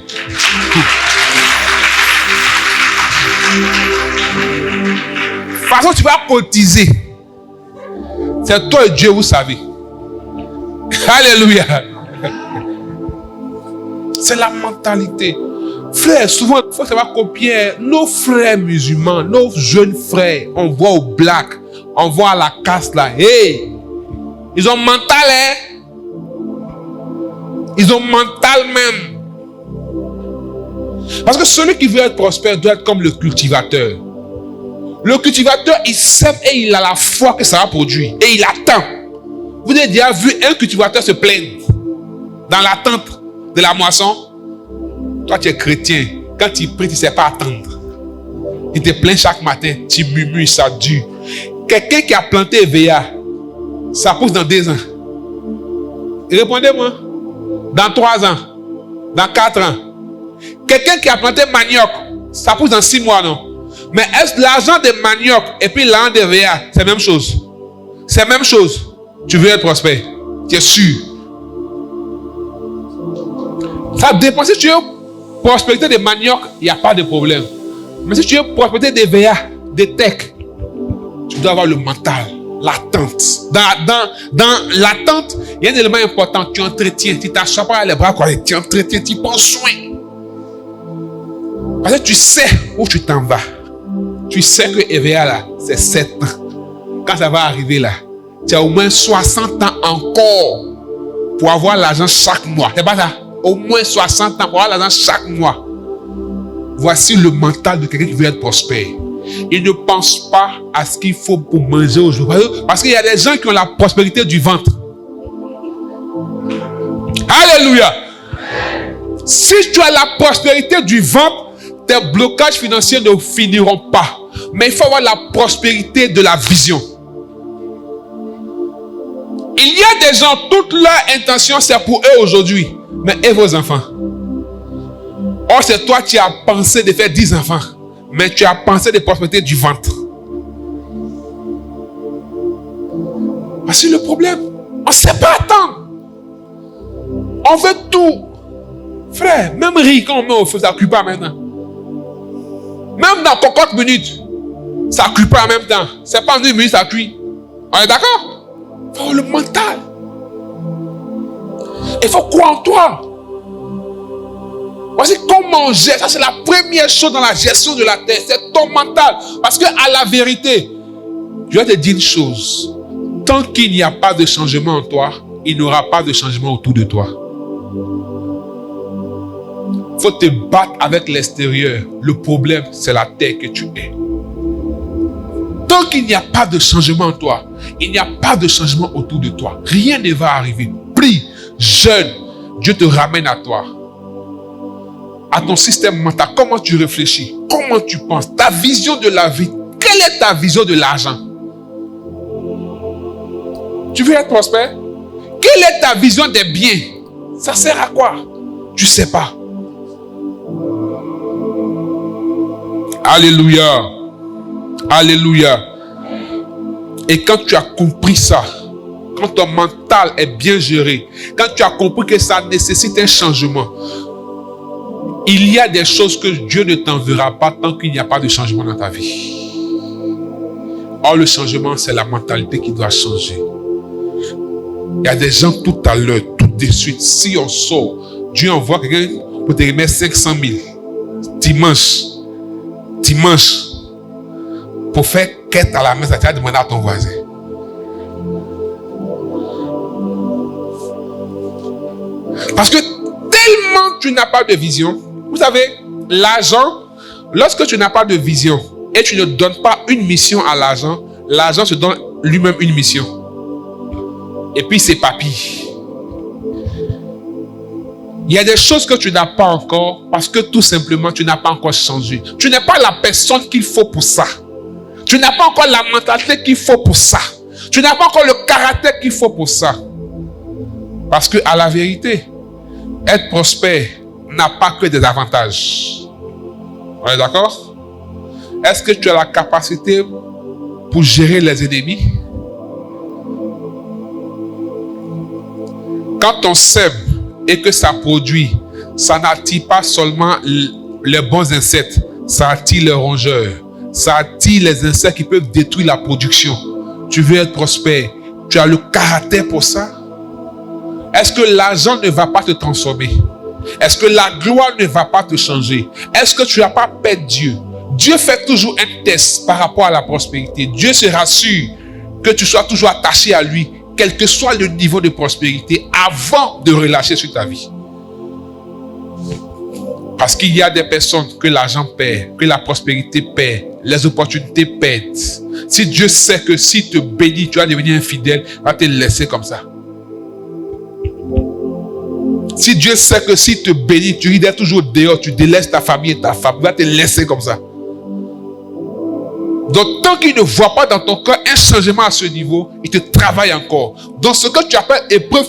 De toute façon, tu vas cotiser. C'est toi et Dieu, vous savez. Alléluia. C'est la mentalité. Frère, souvent, il faut savoir combien nos frères musulmans, nos jeunes frères, on voit au black, on voit à la casse là. Hey, ils ont mental, hein? Ils ont mental même. Parce que celui qui veut être prospère doit être comme le cultivateur. Le cultivateur, il sème et il a la foi que ça va produire. Et il attend. Vous avez déjà vu un cultivateur se plaindre dans l'attente de la moisson? Toi, tu es chrétien. Quand tu pries, tu ne sais pas attendre. Il te plaint chaque matin. Tu murmures, ça dure. Quelqu'un qui a planté EVA, ça pousse dans 2 ans. Répondez-moi. Dans 3 ans. Dans 4 ans. Quelqu'un qui a planté manioc, ça pousse dans 6 mois, non? Mais est-ce que l'argent de manioc et puis l'argent de EVA, c'est la même chose? C'est la même chose. Tu veux être prospère. Tu es sûr. Ça dépend. Si tu veux prospérité de manioc, il n'y a pas de problème. Mais si tu veux prospérité de EVA, de tech, tu dois avoir le mental, l'attente. Dans l'attente, il y a un élément important. Tu entretiens. Tu t'achètes pas les bras, tu entretiens, tu prends soin. Parce que tu sais où tu t'en vas. Tu sais que EVA là, c'est 7 ans. Quand ça va arriver là, tu as au moins 60 ans encore pour avoir l'argent chaque mois. C'est pas ça? Au moins 60 ans pour avoir l'argent chaque mois. Voici le mental de quelqu'un qui veut être prospère. Il ne pense pas à ce qu'il faut pour manger aujourd'hui. Parce qu'il y a des gens qui ont la prospérité du ventre. Alléluia. Si tu as la prospérité du ventre, tes blocages financiers ne finiront pas. Mais il faut avoir la prospérité de la vision. Il y a des gens, toute leur intention, c'est pour eux aujourd'hui. Mais et vos enfants? Or, c'est toi qui as pensé de faire 10 enfants. Mais tu as pensé de prospérité du ventre. Voici le problème. On ne sait pas attendre. On veut tout. Frère, même riz, quand on met au feu, ça ne cuit pas maintenant. Même dans cocotte minutes, ça ne cuit pas en même temps. C'est pas en 1 minute, ça cuit. On est d'accord? Il faut le mental. Il faut croire en toi. Voici comment gérer. Ça, c'est la première chose dans la gestion de la terre. C'est ton mental. Parce que, à la vérité, je vais te dire une chose. Tant qu'il n'y a pas de changement en toi, il n'y aura pas de changement autour de toi. Il faut te battre avec l'extérieur. Le problème, c'est la terre que tu es. Tant qu'il n'y a pas de changement en toi, il n'y a pas de changement autour de toi. Rien ne va arriver. Prie, jeûne, Dieu te ramène à toi. À ton système mental, comment tu réfléchis, comment tu penses, ta vision de la vie. Quelle est ta vision de l'argent? Tu veux être prospère? Quelle est ta vision des biens? Ça sert à quoi? Tu ne sais pas. Alléluia. Alléluia. Et quand tu as compris ça, quand ton mental est bien géré, quand tu as compris que ça nécessite un changement, il y a des choses que Dieu ne t'enverra pas tant qu'il n'y a pas de changement dans ta vie. Or, le changement, c'est la mentalité qui doit changer. Il y a des gens tout à l'heure, tout de suite, si on sort, Dieu envoie quelqu'un pour te remettre 500 000 dimanche, pour faire quête à la messe, tu vas demander à ton voisin. Parce que tellement tu n'as pas de vision, vous savez, l'argent, lorsque tu n'as pas de vision et tu ne donnes pas une mission à l'argent, l'argent se donne lui-même une mission. Et puis c'est papy. Il y a des choses que tu n'as pas encore parce que tout simplement tu n'as pas encore changé. Tu n'es pas la personne qu'il faut pour ça. Tu n'as pas encore la mentalité qu'il faut pour ça. Tu n'as pas encore le caractère qu'il faut pour ça. Parce que à la vérité, être prospère n'a pas que des avantages. On est d'accord? Est-ce que tu as la capacité pour gérer les ennemis? Quand on sème et que ça produit, ça n'attire pas seulement les bons insectes, ça attire les rongeurs, ça attire les insectes qui peuvent détruire la production. Tu veux être prospère, tu as le caractère pour ça? Est-ce que l'argent ne va pas te transformer? Est-ce que la gloire ne va pas te changer? Est-ce que tu n'as pas peur de Dieu? Dieu fait toujours un test par rapport à la prospérité. Dieu se rassure que tu sois toujours attaché à lui, quel que soit le niveau de prospérité, avant de relâcher sur ta vie. Parce qu'il y a des personnes que l'argent perd, que la prospérité perd, les opportunités perdent. Si Dieu sait que s'il te bénit, tu vas devenir infidèle, il va te laisser comme ça. Si Dieu sait que s'il te bénit, tu ris d'être toujours dehors, tu délaisses ta famille et ta femme, il va te laisser comme ça. Donc, tant qu'il ne voit pas dans ton cœur un changement à ce niveau, il te travaille encore. Donc, ce que tu appelles épreuve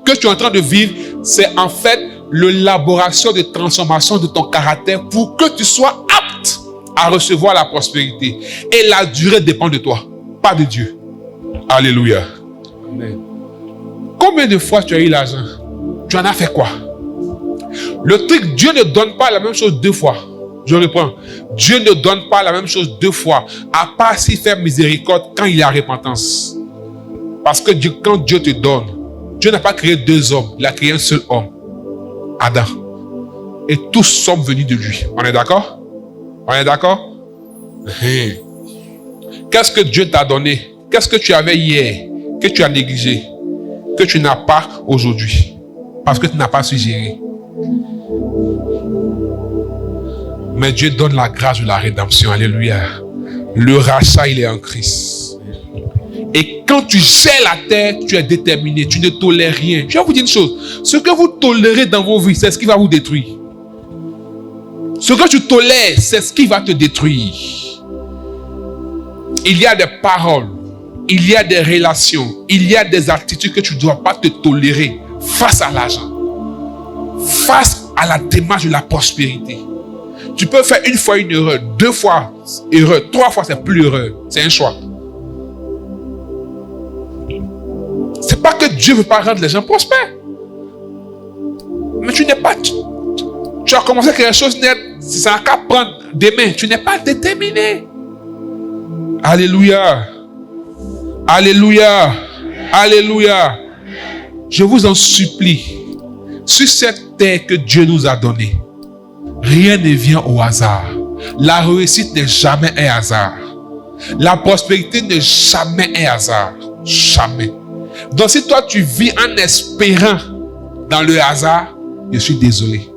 que tu es en train de vivre, c'est en fait l'élaboration de transformation de ton caractère pour que tu sois apte à recevoir la prospérité. Et la durée dépend de toi, pas de Dieu. Alléluia. Amen. Combien de fois tu as eu l'argent? Tu en as fait quoi? Le truc, Dieu ne donne pas la même chose deux fois. Je reprends. Dieu ne donne pas la même chose deux fois, à part s'il fait miséricorde quand il y a repentance. Parce que quand Dieu te donne, Dieu n'a pas créé deux hommes, il a créé un seul homme, Adam. Et tous sommes venus de lui. On est d'accord? On est d'accord? Qu'est-ce que Dieu t'a donné? Qu'est-ce que tu avais hier, que tu as négligé, que tu n'as pas aujourd'hui? Parce que tu n'as pas su gérer. Mais Dieu donne la grâce de la rédemption. Alléluia. Le rachat, il est en Christ. Et quand tu gères la terre, tu es déterminé. Tu ne tolères rien. Je vais vous dire une chose. Ce que vous tolérez dans vos vies, c'est ce qui va vous détruire. Ce que tu tolères, c'est ce qui va te détruire. Il y a des paroles. Il y a des relations. Il y a des attitudes que tu ne dois pas te tolérer face à l'argent. Face à la démarche de la prospérité. Tu peux faire une fois une erreur, deux fois erreur, trois fois c'est plus erreur. C'est un choix. C'est pas que Dieu ne veut pas rendre les gens prospères. Mais tu n'es pas... Tu as commencé quelque chose net, ça n'a qu'à prendre demain. Tu n'es pas déterminé. Alléluia. Alléluia. Alléluia. Je vous en supplie. Sur cette terre que Dieu nous a donnée, rien ne vient au hasard. La réussite n'est jamais un hasard. La prospérité n'est jamais un hasard. Jamais. Donc si toi tu vis en espérant dans le hasard, je suis désolé.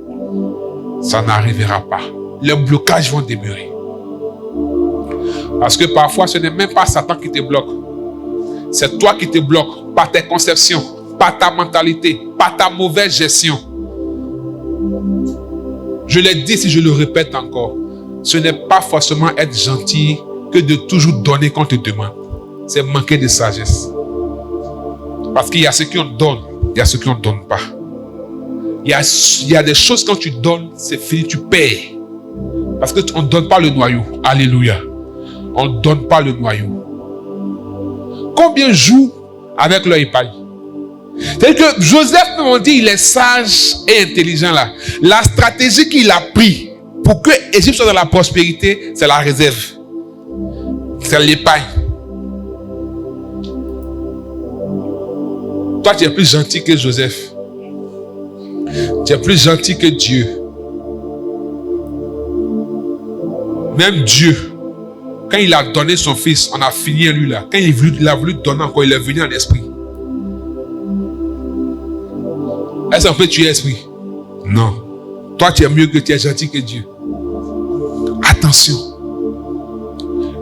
Ça n'arrivera pas. Les blocages vont demeurer. Parce que parfois ce n'est même pas Satan qui te bloque. C'est toi qui te bloques par tes conceptions, par ta mentalité, par ta mauvaise gestion. Je l'ai dit, si je le répète encore, ce n'est pas forcément être gentil que de toujours donner quand on te demande. C'est manquer de sagesse. Parce qu'il y a ceux qui en donnent, il y a ceux qui n'en donnent pas. Il y a des choses quand tu donnes, c'est fini, tu payes. Parce qu'on ne donne pas le noyau. Alléluia. On ne donne pas le noyau. Combien jouent avec leur épargne? C'est-à-dire que Joseph, on dit, il est sage et intelligent là. La stratégie qu'il a prise pour que Égypte soit dans la prospérité, c'est la réserve. C'est l'épargne. Toi, tu es plus gentil que Joseph. Tu es plus gentil que Dieu. Même Dieu, quand il a donné son fils, on a fini à lui là. Quand il a voulu donner encore, il est venu en esprit. Est-ce qu'on peut tuer l'esprit? Non. Toi, tu es mieux que tu es gentil que Dieu. Attention.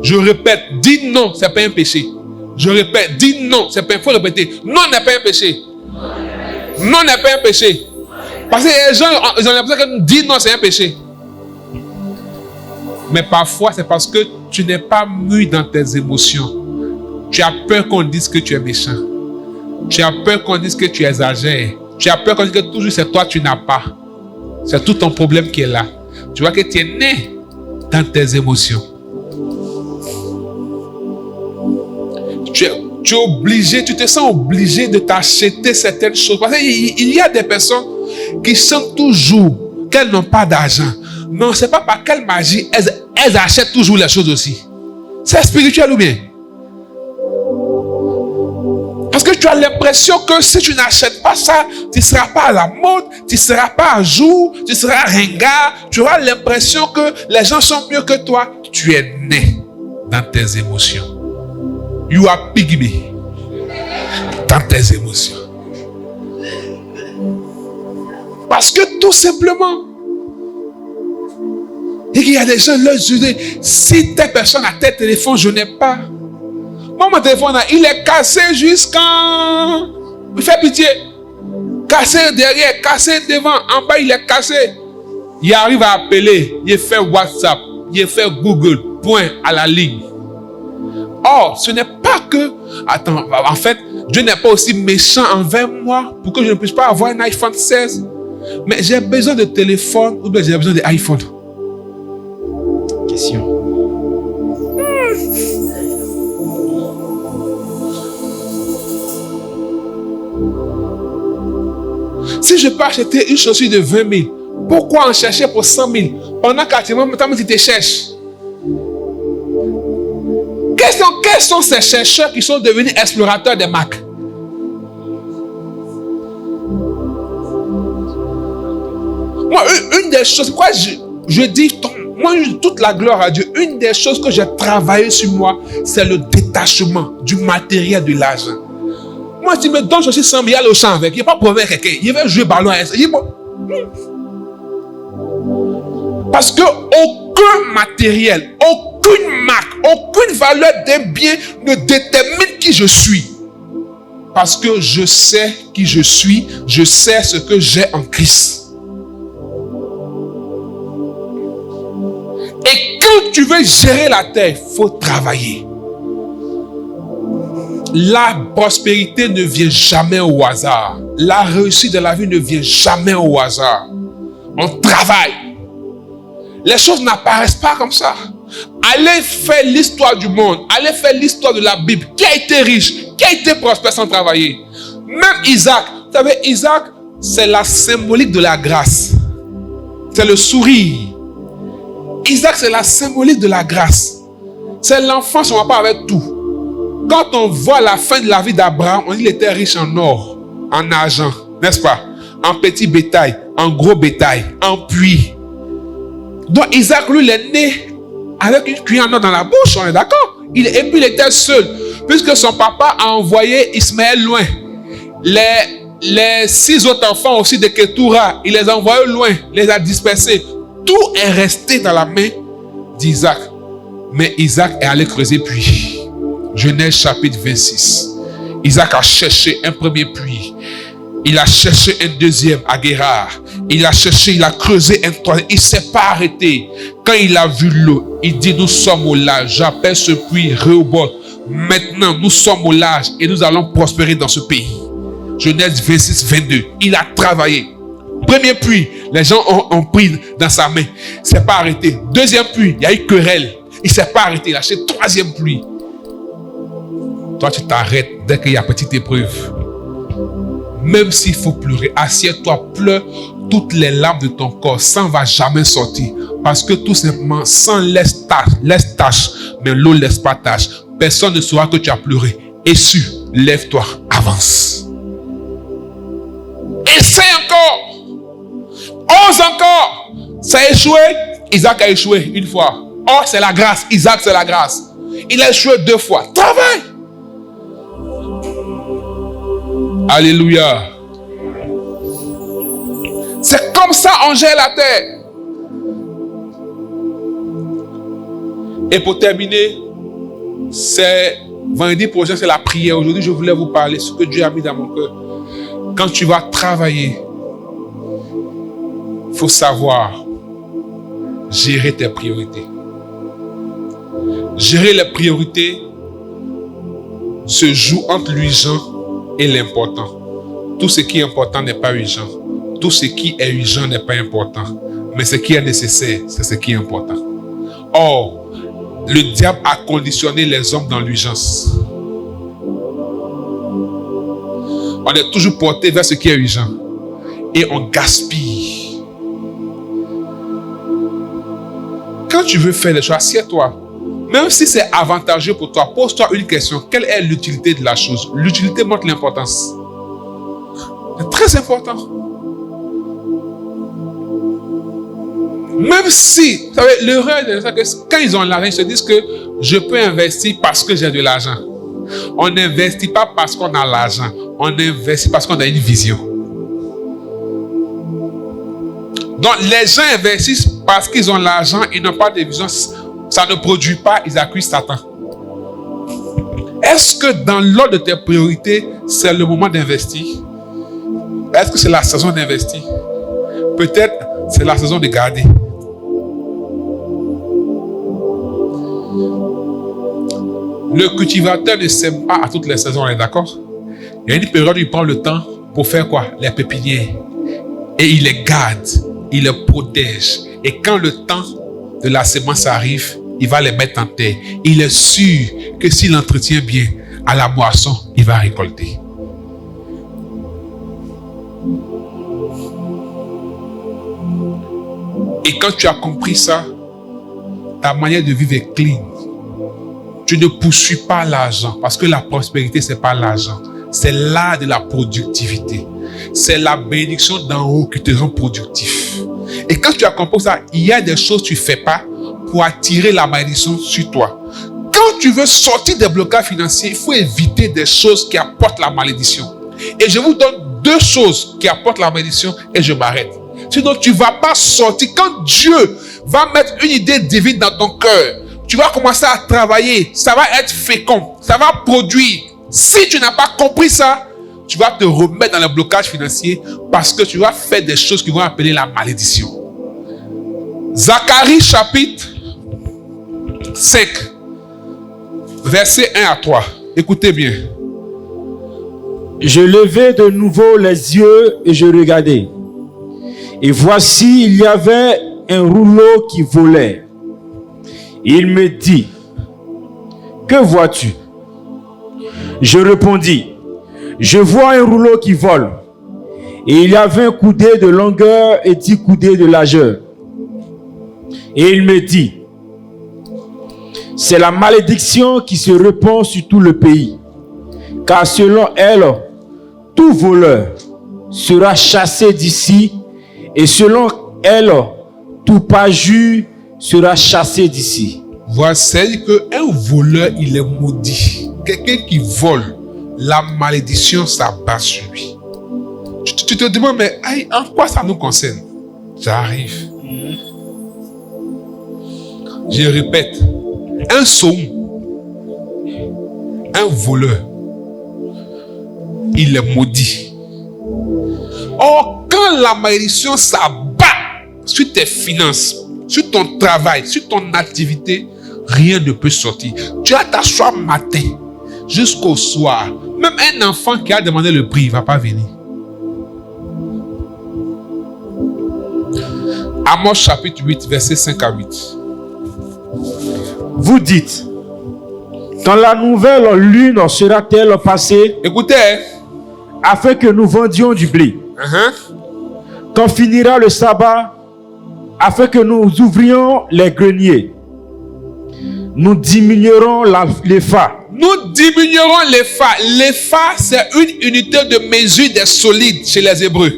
Je répète, dis non, ce n'est pas un péché. Je répète, dis non, c'est pas, il faut répéter. Non n'est pas un péché. Non n'est pas un péché. Parce que les gens, ils ont l'impression que dire non, c'est un péché. Mais parfois, c'est parce que tu n'es pas mûr dans tes émotions. Tu as peur qu'on dise que tu es méchant. Tu as peur qu'on dise que tu exagères. Tu as peur qu'on dise que toujours c'est toi, tu n'as pas. C'est tout ton problème qui est là. Tu vois que tu es né dans tes émotions. Tu es obligé, tu te sens obligé de t'acheter certaines choses. Parce qu'il y a des personnes qui sentent toujours qu'elles n'ont pas d'argent. Non, c'est pas par quelle magie elles achètent toujours les choses aussi. C'est spirituel ou bien? Parce que tu as l'impression que si tu n'achètes pas ça, tu ne seras pas à la mode, tu ne seras pas à jour, tu seras ringard. Tu auras l'impression que les gens sont mieux que toi. Tu es né dans tes émotions. You are pygmy dans tes émotions. Parce que tout simplement, il y a des gens, leur disent, si telle personne a tel téléphone, je n'ai pas. Moi, mon téléphone, il est cassé jusqu'en... Il fait pitié. Cassé derrière, cassé devant, en bas, il est cassé. Il arrive à appeler, il fait WhatsApp, il fait Google, point à la ligne. Or, ce n'est pas que... Attends, en fait, Dieu n'est pas aussi méchant envers moi pour que je ne puisse pas avoir un iPhone 16. Mais j'ai besoin de téléphone ou bien j'ai besoin d'iPhone. Question. Si je peux acheter une chaussure de 20 000, pourquoi en chercher pour 100 000 pendant qu'actuellement, tu te cherches? Quels sont ces chercheurs qui sont devenus explorateurs des marques? Moi, une des choses, pourquoi je dis, moi, toute la gloire à Dieu, une des choses que j'ai travaillé sur moi, c'est le détachement du matériel de l'argent. Moi, si tu me donnes aussi 100 000, il y a le champ avec, il n'y a pas de problème avec quelqu'un, il va jouer ballon à ça. Parce que aucun matériel, aucune marque, aucune valeur d'un bien ne détermine qui je suis. Parce que je sais qui je suis, je sais ce que j'ai en Christ. Et quand tu veux gérer la terre, il faut travailler. La prospérité ne vient jamais au hasard. La réussite de la vie ne vient jamais au hasard. On travaille. Les choses n'apparaissent pas comme ça. Allez faire l'histoire du monde. Allez faire l'histoire de la Bible. Qui a été riche? Qui a été prospère sans travailler? Même Isaac. Vous savez, Isaac, c'est la symbolique de la grâce. C'est le sourire. Isaac, c'est la symbolique de la grâce. C'est l'enfant qui ne va pas avec tout. Quand on voit la fin de la vie d'Abraham, on dit qu'il était riche en or, en argent, n'est-ce pas? En petit bétail, en gros bétail, en puits. Donc Isaac, lui, il est né avec une cuillère en or dans la bouche, on est d'accord? Et puis il était seul, puisque son papa a envoyé Ismaël loin. Les 6 autres enfants aussi de Ketura, il les a envoyés loin, les a dispersés. Tout est resté dans la main d'Isaac. Mais Isaac est allé creuser puits. Genèse chapitre 26. Isaac a cherché un premier puits. Il a cherché un deuxième à Guérard. Il a cherché, il a creusé un troisième. Il ne s'est pas arrêté. Quand il a vu l'eau, il dit, nous sommes au large. J'appelle ce puits Rehoboth. Maintenant, nous sommes au large et nous allons prospérer dans ce pays. Genèse 26, 22. Il a travaillé. Premier puits, les gens ont pris dans sa main. Il ne s'est pas arrêté. Deuxième puits, il y a eu querelle. Il ne s'est pas arrêté. Il a acheté troisième puits. Toi, tu t'arrêtes dès qu'il y a petite épreuve. Même s'il faut pleurer, assieds-toi, pleure toutes les larmes de ton corps. Ça ne va jamais sortir. Parce que tout simplement, sang laisse tache, mais l'eau ne laisse pas tache. Personne ne saura que tu as pleuré. Essuie, lève-toi, avance. Essaie encore. Ose encore. Ça a échoué. Isaac a échoué une fois. Oh, c'est la grâce. Isaac, c'est la grâce. Il a échoué 2 fois. Travaille. Alléluia. C'est comme ça on gère la terre. Et pour terminer, c'est vendredi prochain, c'est la prière. Aujourd'hui, je voulais vous parler de ce que Dieu a mis dans mon cœur. Quand tu vas travailler, il faut savoir gérer tes priorités. Gérer les priorités se joue entre l'urgent et l'important. Tout ce qui est important n'est pas urgent. Tout ce qui est urgent n'est pas important. Mais ce qui est nécessaire, c'est ce qui est important. Or, le diable a conditionné les hommes dans l'urgence. On est toujours porté vers ce qui est urgent. Et on gaspille. Quand tu veux faire les choses, assieds-toi. Même si c'est avantageux pour toi, pose-toi une question. Quelle est l'utilité de la chose? L'utilité montre l'importance. C'est très important. Même si, vous savez, l'erreur, c'est que quand ils ont l'argent, ils se disent que je peux investir parce que j'ai de l'argent. On n'investit pas parce qu'on a l'argent. On investit parce qu'on a une vision. Donc, les gens investissent parce qu'ils ont l'argent, ils n'ont pas de vision. Ça ne produit pas, ils accusent Satan. Est-ce que dans l'ordre de tes priorités, c'est le moment d'investir? Est-ce que c'est la saison d'investir? Peut-être c'est la saison de garder. Le cultivateur ne sème pas à toutes les saisons, on est d'accord? Il y a une période où il prend le temps pour faire quoi? Les pépinières. Et il les garde, il les protège. Et quand le temps de la semence arrive, il va les mettre en terre. Il est sûr que s'il entretient bien, à la moisson, il va récolter. Et quand tu as compris ça, ta manière de vivre est clean. Tu ne poursuis pas l'argent, parce que la prospérité, c'est pas l'argent. C'est l'art de la productivité. C'est la bénédiction d'en haut qui te rend productif. Et quand tu as compris ça, il y a des choses que tu ne fais pas pour attirer la malédiction sur toi. Quand tu veux sortir des blocages financiers, il faut éviter des choses qui apportent la malédiction. Et je vous donne 2 choses qui apportent la malédiction et je m'arrête. Sinon, tu ne vas pas sortir. Quand Dieu va mettre une idée divine dans ton cœur, tu vas commencer à travailler. Ça va être fécond. Ça va produire. Si tu n'as pas compris ça, tu vas te remettre dans le blocage financier parce que tu vas faire des choses qui vont appeler la malédiction. Zacharie chapitre 5, versets 1 à 3. Écoutez bien. Je levai de nouveau les yeux et je regardai. Et voici, il y avait un rouleau qui volait. Il me dit, que vois-tu? Je répondis, je vois un rouleau qui vole. Et il y avait un coudé de longueur et 10 coudées de largeur. Et il me dit, c'est la malédiction qui se répand sur tout le pays. Car selon elle, tout voleur sera chassé d'ici. Et selon elle, tout parjure sera chassé d'ici. Voici qu'un voleur, il est maudit. Quelqu'un qui vole, la malédiction s'abat sur lui. Tu te demandes, mais en quoi ça nous concerne? J'arrive. Je répète, un saum, un voleur, il est maudit. Or, quand la malédiction s'abat sur tes finances, sur ton travail, sur ton activité, rien ne peut sortir. Tu as t'asseoir matin jusqu'au soir. Même un enfant qui a demandé le prix, il ne va pas venir. Amos chapitre 8, versets 5 à 8. Vous dites, quand la nouvelle lune sera-t-elle passée? Écoutez, afin que nous vendions du blé. Quand finira le sabbat, afin que nous ouvrions les greniers. Nous diminuerons l'épha. Nous diminuerons l'épha. L'épha, c'est une unité de mesure des solides chez les Hébreux.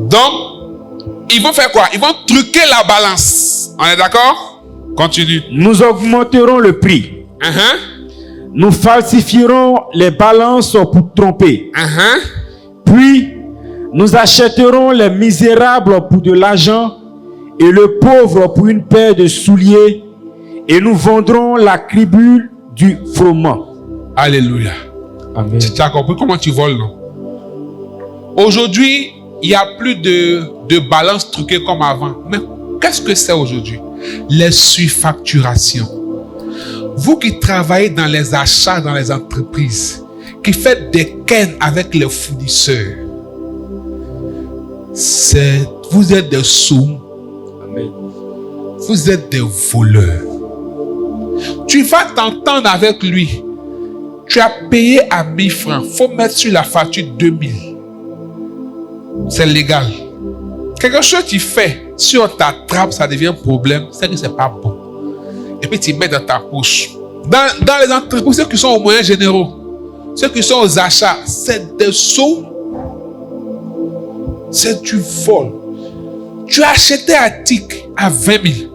Donc, ils vont faire quoi? Ils vont truquer la balance. On est d'accord? Continue. Nous augmenterons le prix. Nous falsifierons les balances pour tromper. Puis, nous achèterons les misérables pour de l'argent et le pauvre pour une paire de souliers, et nous vendrons la cribule du froment. Alléluia. Amen. Tu as compris comment tu voles, non? Aujourd'hui, il n'y a plus de balance truquée comme avant. Mais qu'est-ce que c'est aujourd'hui? Les surfacturations. Vous qui travaillez dans les achats, dans les entreprises, qui faites des quêtes avec les fournisseurs, vous êtes des sous. Amen. Vous êtes des voleurs. Tu vas t'entendre avec lui. Tu as payé à 1000 francs. Il faut mettre sur la facture 2000. C'est légal. Quelque chose que tu fais, si on t'attrape, ça devient un problème, c'est que c'est pas bon. Et puis tu mets dans ta poche. Dans les entreprises, ceux qui sont aux moyens généraux, ceux qui sont aux achats, c'est des sous. C'est du vol. Tu as acheté un article à 20 000.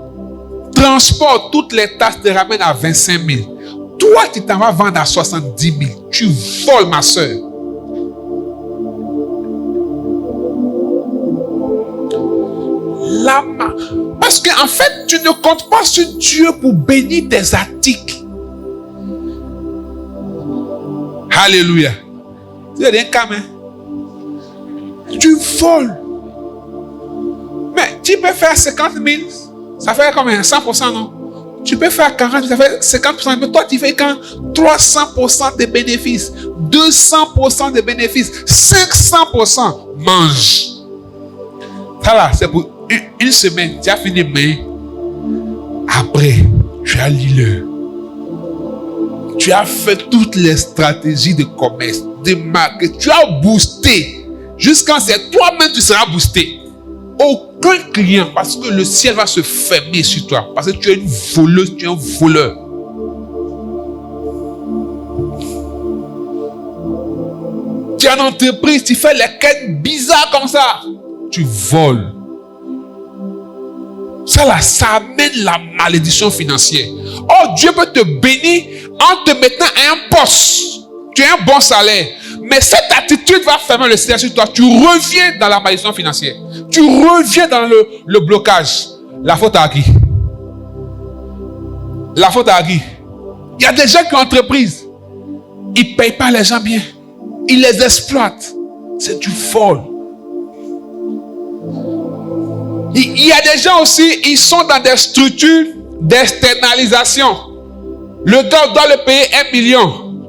Transport, toutes les taxes te ramènent à 25 000. Toi, tu t'en vas vendre à 70 000. Tu voles, ma soeur. Parce qu'en fait, tu ne comptes pas sur Dieu pour bénir tes articles. Alléluia. Tu as un camin. Tu voles. Mais tu peux faire 50 000. Ça fait combien? 100%, non? Tu peux faire 40, ça fait 50%, mais toi, tu fais quand 300% des bénéfices, 200% des bénéfices, 500%. Mange. Ça là, c'est pour une semaine, tu as fini, mais après, tu as lu tu as fait toutes les stratégies de commerce, de marque, tu as boosté. Jusqu'à c'est toi-même, tu seras boosté. Aucun client, parce que le ciel va se fermer sur toi. Parce que tu es une voleuse, tu es un voleur. Tu es en entreprise, tu fais les quêtes bizarres comme ça. Tu voles. Ça là, ça amène la malédiction financière. Oh, Dieu peut te bénir en te mettant à un poste. Tu as un bon salaire. Mais cette attitude va fermer le ciel sur toi. Tu reviens dans la malédiction financière. Tu reviens dans le blocage. La faute à qui? La faute à qui? Il y a des gens qui ont entreprise. Ils ne payent pas les gens bien. Ils les exploitent. C'est du vol. Il y a des gens aussi, ils sont dans des structures d'externalisation. Le gars doit le payer 1 million.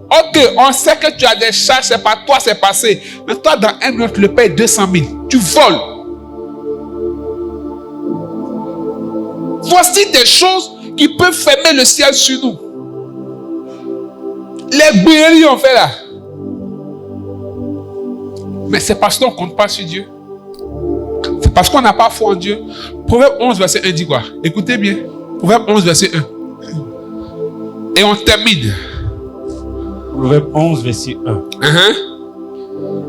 Ok, on sait que tu as des charges, c'est pas toi, c'est passé. Mais toi, dans 1 million, tu le payes 200 000. Tu voles. Voici des choses qui peuvent fermer le ciel sur nous. Les brilles ont fait là. Mais c'est parce qu'on ne compte pas sur Dieu. C'est parce qu'on n'a pas foi en Dieu. Proverbe 11, verset 1 dit quoi? Écoutez bien. Proverbe 11, verset 1. Et on termine. Proverbe 11, verset 1.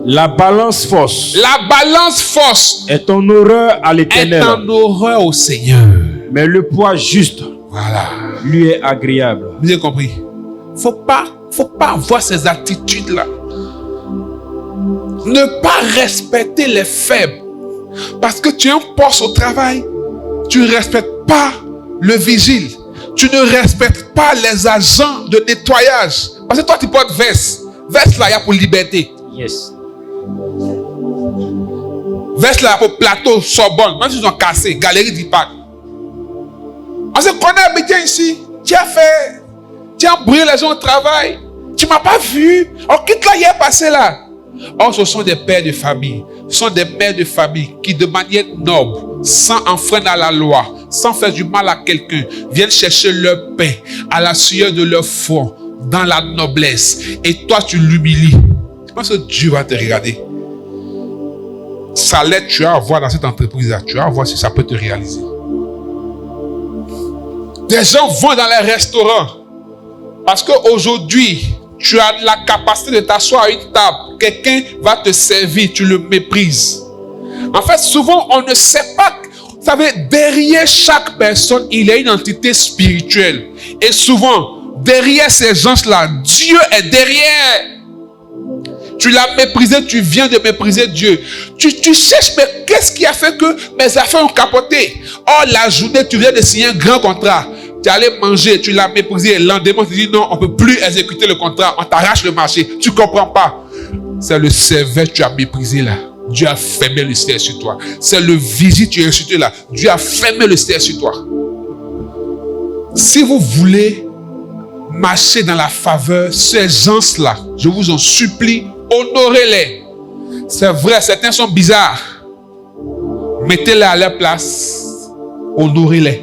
La balance fausse. La balance fausse est en horreur à l'Éternel. Est en horreur au Seigneur. Mais le poids juste, voilà, lui est agréable. Vous avez compris? Faut pas avoir ces attitudes-là. Ne pas respecter les faibles. Parce que tu as un poste au travail, tu ne respectes pas le vigile. Tu ne respectes pas les agents de nettoyage. Parce que toi, tu portes veste. Veste là, il y a pour liberté. Yes. Veste là, pour plateau, Sorbonne. Même si ils ont cassé, galerie d'Ipac. On se connaît, habité ici. Tu as brûlé les gens au travail. Tu ne m'as pas vu. On quitte là, hier passé là. Or, ce sont des pères de famille. Ce sont des mères de famille qui, de manière noble, sans enfreindre à la loi, sans faire du mal à quelqu'un, viennent chercher leur pain à la sueur de leur front, dans la noblesse. Et toi, tu l'humilies. Je pense que Dieu va te regarder. Salaire, tu vas avoir dans cette entreprise-là. Tu vas voir si ça peut te réaliser. Des gens vont dans les restaurants parce qu'aujourd'hui, tu as la capacité de t'asseoir à une table. Quelqu'un va te servir, tu le méprises. En fait, souvent, on ne sait pas. Vous savez, derrière chaque personne, il y a une entité spirituelle. Et souvent, derrière ces gens-là, Dieu est derrière. Tu l'as méprisé, tu viens de mépriser Dieu. Tu cherches, mais qu'est-ce qui a fait que mes affaires ont capoté? Oh, la journée, tu viens de signer un grand contrat. Tu allais manger, tu l'as méprisé. Et le lendemain, tu dis non, on ne peut plus exécuter le contrat. On t'arrache le marché. Tu ne comprends pas. C'est le serveur que tu as méprisé là. Dieu a fermé le ciel sur toi. C'est le vigile que tu as insulté là. Dieu a fermé le ciel sur toi. Si vous voulez marcher dans la faveur, ces gens-là, je vous en supplie, honorez-les. C'est vrai, certains sont bizarres. Mettez-les à leur place. Honorez-les.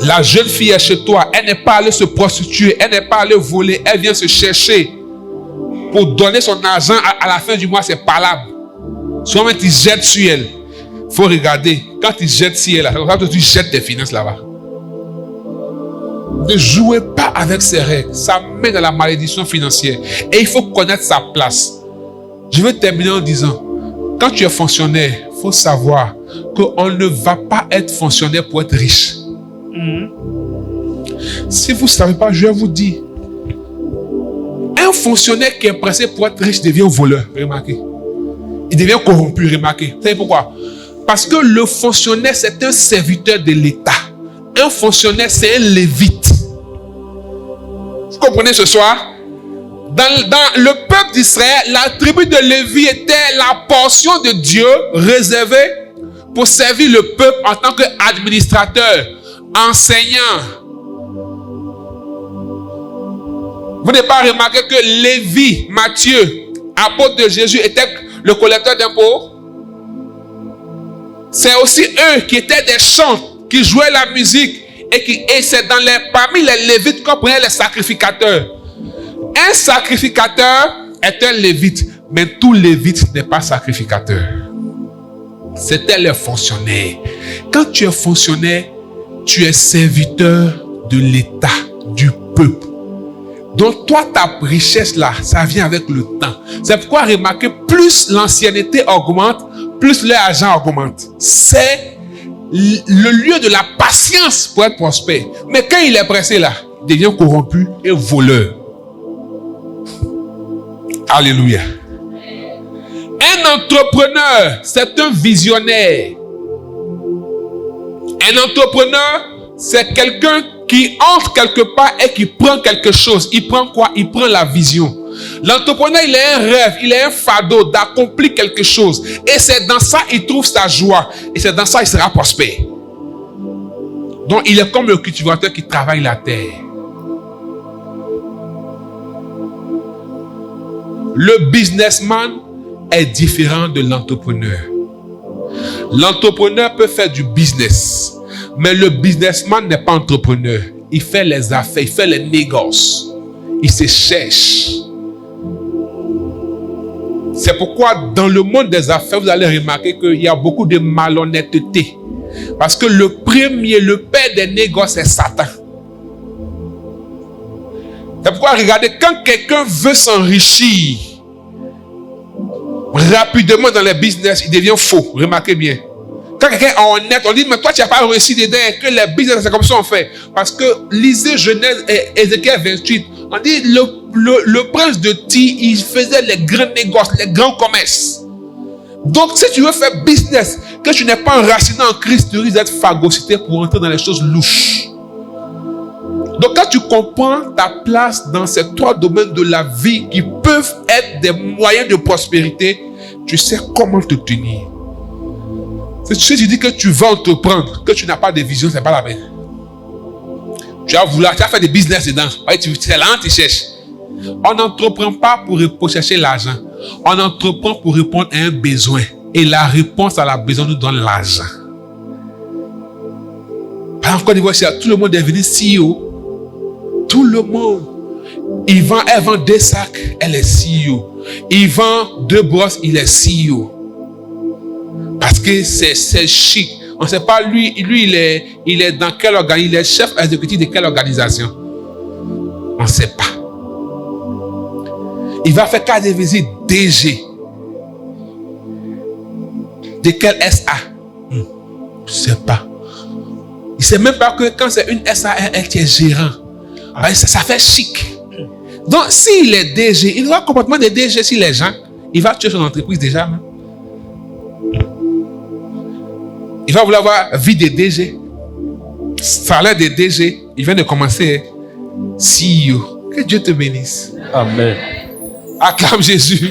La jeune fille est chez toi. Elle n'est pas allée se prostituer. Elle n'est pas allée voler. Elle vient se chercher pour donner son argent à la fin du mois. C'est palable. Souvent, tu jettes sur elle. Il faut regarder. Quand tu jettes sur elle, quand tu jettes tes finances là-bas. Ne jouez pas avec ces règles. Ça met dans la malédiction financière. Et il faut connaître sa place. Je vais terminer en disant, quand tu es fonctionnaire, il faut savoir qu'on ne va pas être fonctionnaire pour être riche. Si vous ne savez pas, je vais vous dire. Un fonctionnaire qui est pressé pour être riche devient voleur. Remarquez. Il devient corrompu. Remarquez. Vous savez pourquoi? Parce que le fonctionnaire, c'est un serviteur de l'État. Un fonctionnaire, c'est un lévite. Vous comprenez ce soir? Dans le peuple d'Israël, la tribu de Lévi était la portion de Dieu réservée pour servir le peuple en tant qu'administrateur, enseignant. Vous n'avez pas remarqué que Lévi, Matthieu, apôtre de Jésus, était le collecteur d'impôts? C'est aussi eux qui étaient des chants, qui jouaient la musique, et c'est parmi les Lévites qu'on prenait les sacrificateurs. Un sacrificateur est un Lévite, mais tout Lévite n'est pas sacrificateur. C'était les fonctionnaires. Quand tu es fonctionnaire, tu es serviteur de l'État, du peuple. Donc toi, ta richesse là, ça vient avec le temps. C'est pourquoi remarquez, plus l'ancienneté augmente, plus l'argent augmente. C'est le lieu de la patience pour être prospère. Mais quand il est pressé là, il devient corrompu et voleur. Alléluia. Un entrepreneur, c'est un visionnaire. Un entrepreneur, c'est quelqu'un qui entre quelque part et qui prend quelque chose. Il prend quoi? Il prend la vision. L'entrepreneur, il a un rêve, il a un fardeau d'accomplir quelque chose. Et c'est dans ça qu'il trouve sa joie. Et c'est dans ça qu'il sera prospère. Donc, il est comme le cultivateur qui travaille la terre. Le businessman est différent de l'entrepreneur. L'entrepreneur peut faire du business, mais le businessman n'est pas entrepreneur. Il fait les affaires, il fait les négoces. Il se cherche. C'est pourquoi dans le monde des affaires, vous allez remarquer qu'il y a beaucoup de malhonnêteté. Parce que le père des négoces, c'est Satan. C'est pourquoi, regardez, quand quelqu'un veut s'enrichir rapidement dans les business, il devient faux. Remarquez bien. Quand quelqu'un est honnête, on dit, mais toi, tu n'as pas réussi dedans, que les business, c'est comme ça on fait. Parce que, lisez Genèse et Ézéchiel 28, on dit, le prince de Tyr, il faisait les grands négoces, les grands commerces. Donc, si tu veux faire business, que tu n'es pas enraciné en Christ, tu risques d'être phagocyté pour entrer dans les choses louches. Donc, quand tu comprends ta place dans ces trois domaines de la vie qui peuvent être des moyens de prospérité, tu sais comment te tenir. Si tu dis que tu vas entreprendre, que tu n'as pas de vision, c'est pas la peine. Tu vas faire des business dedans. C'est là que tu cherches. On n'entreprend pas pour chercher l'argent. On entreprend pour répondre à un besoin. Et la réponse à la besoin nous donne l'argent. Par exemple, Côte d'Ivoire, tout le monde est devenu CEO. Tout le monde. Elle vend 2 sacs, elle est CEO. Il vend 2 brosses, il est CEO. Parce que c'est chic. On ne sait pas, lui il est dans quel organisme, il est chef exécutif de quelle organisation. On ne sait pas. Il va faire carte de visite DG. De quel SA? Je ne sais pas. Il ne sait même pas que quand c'est une SARL qui est gérant, ça fait chic. Donc, s'il est DG, il aura le comportement de DG si les gens, il va tuer son entreprise déjà. Hein? Il va vouloir avoir vie de DG, salaire de DG. Il vient de commencer CEO. Que Dieu te bénisse. Amen. Acclame Jésus.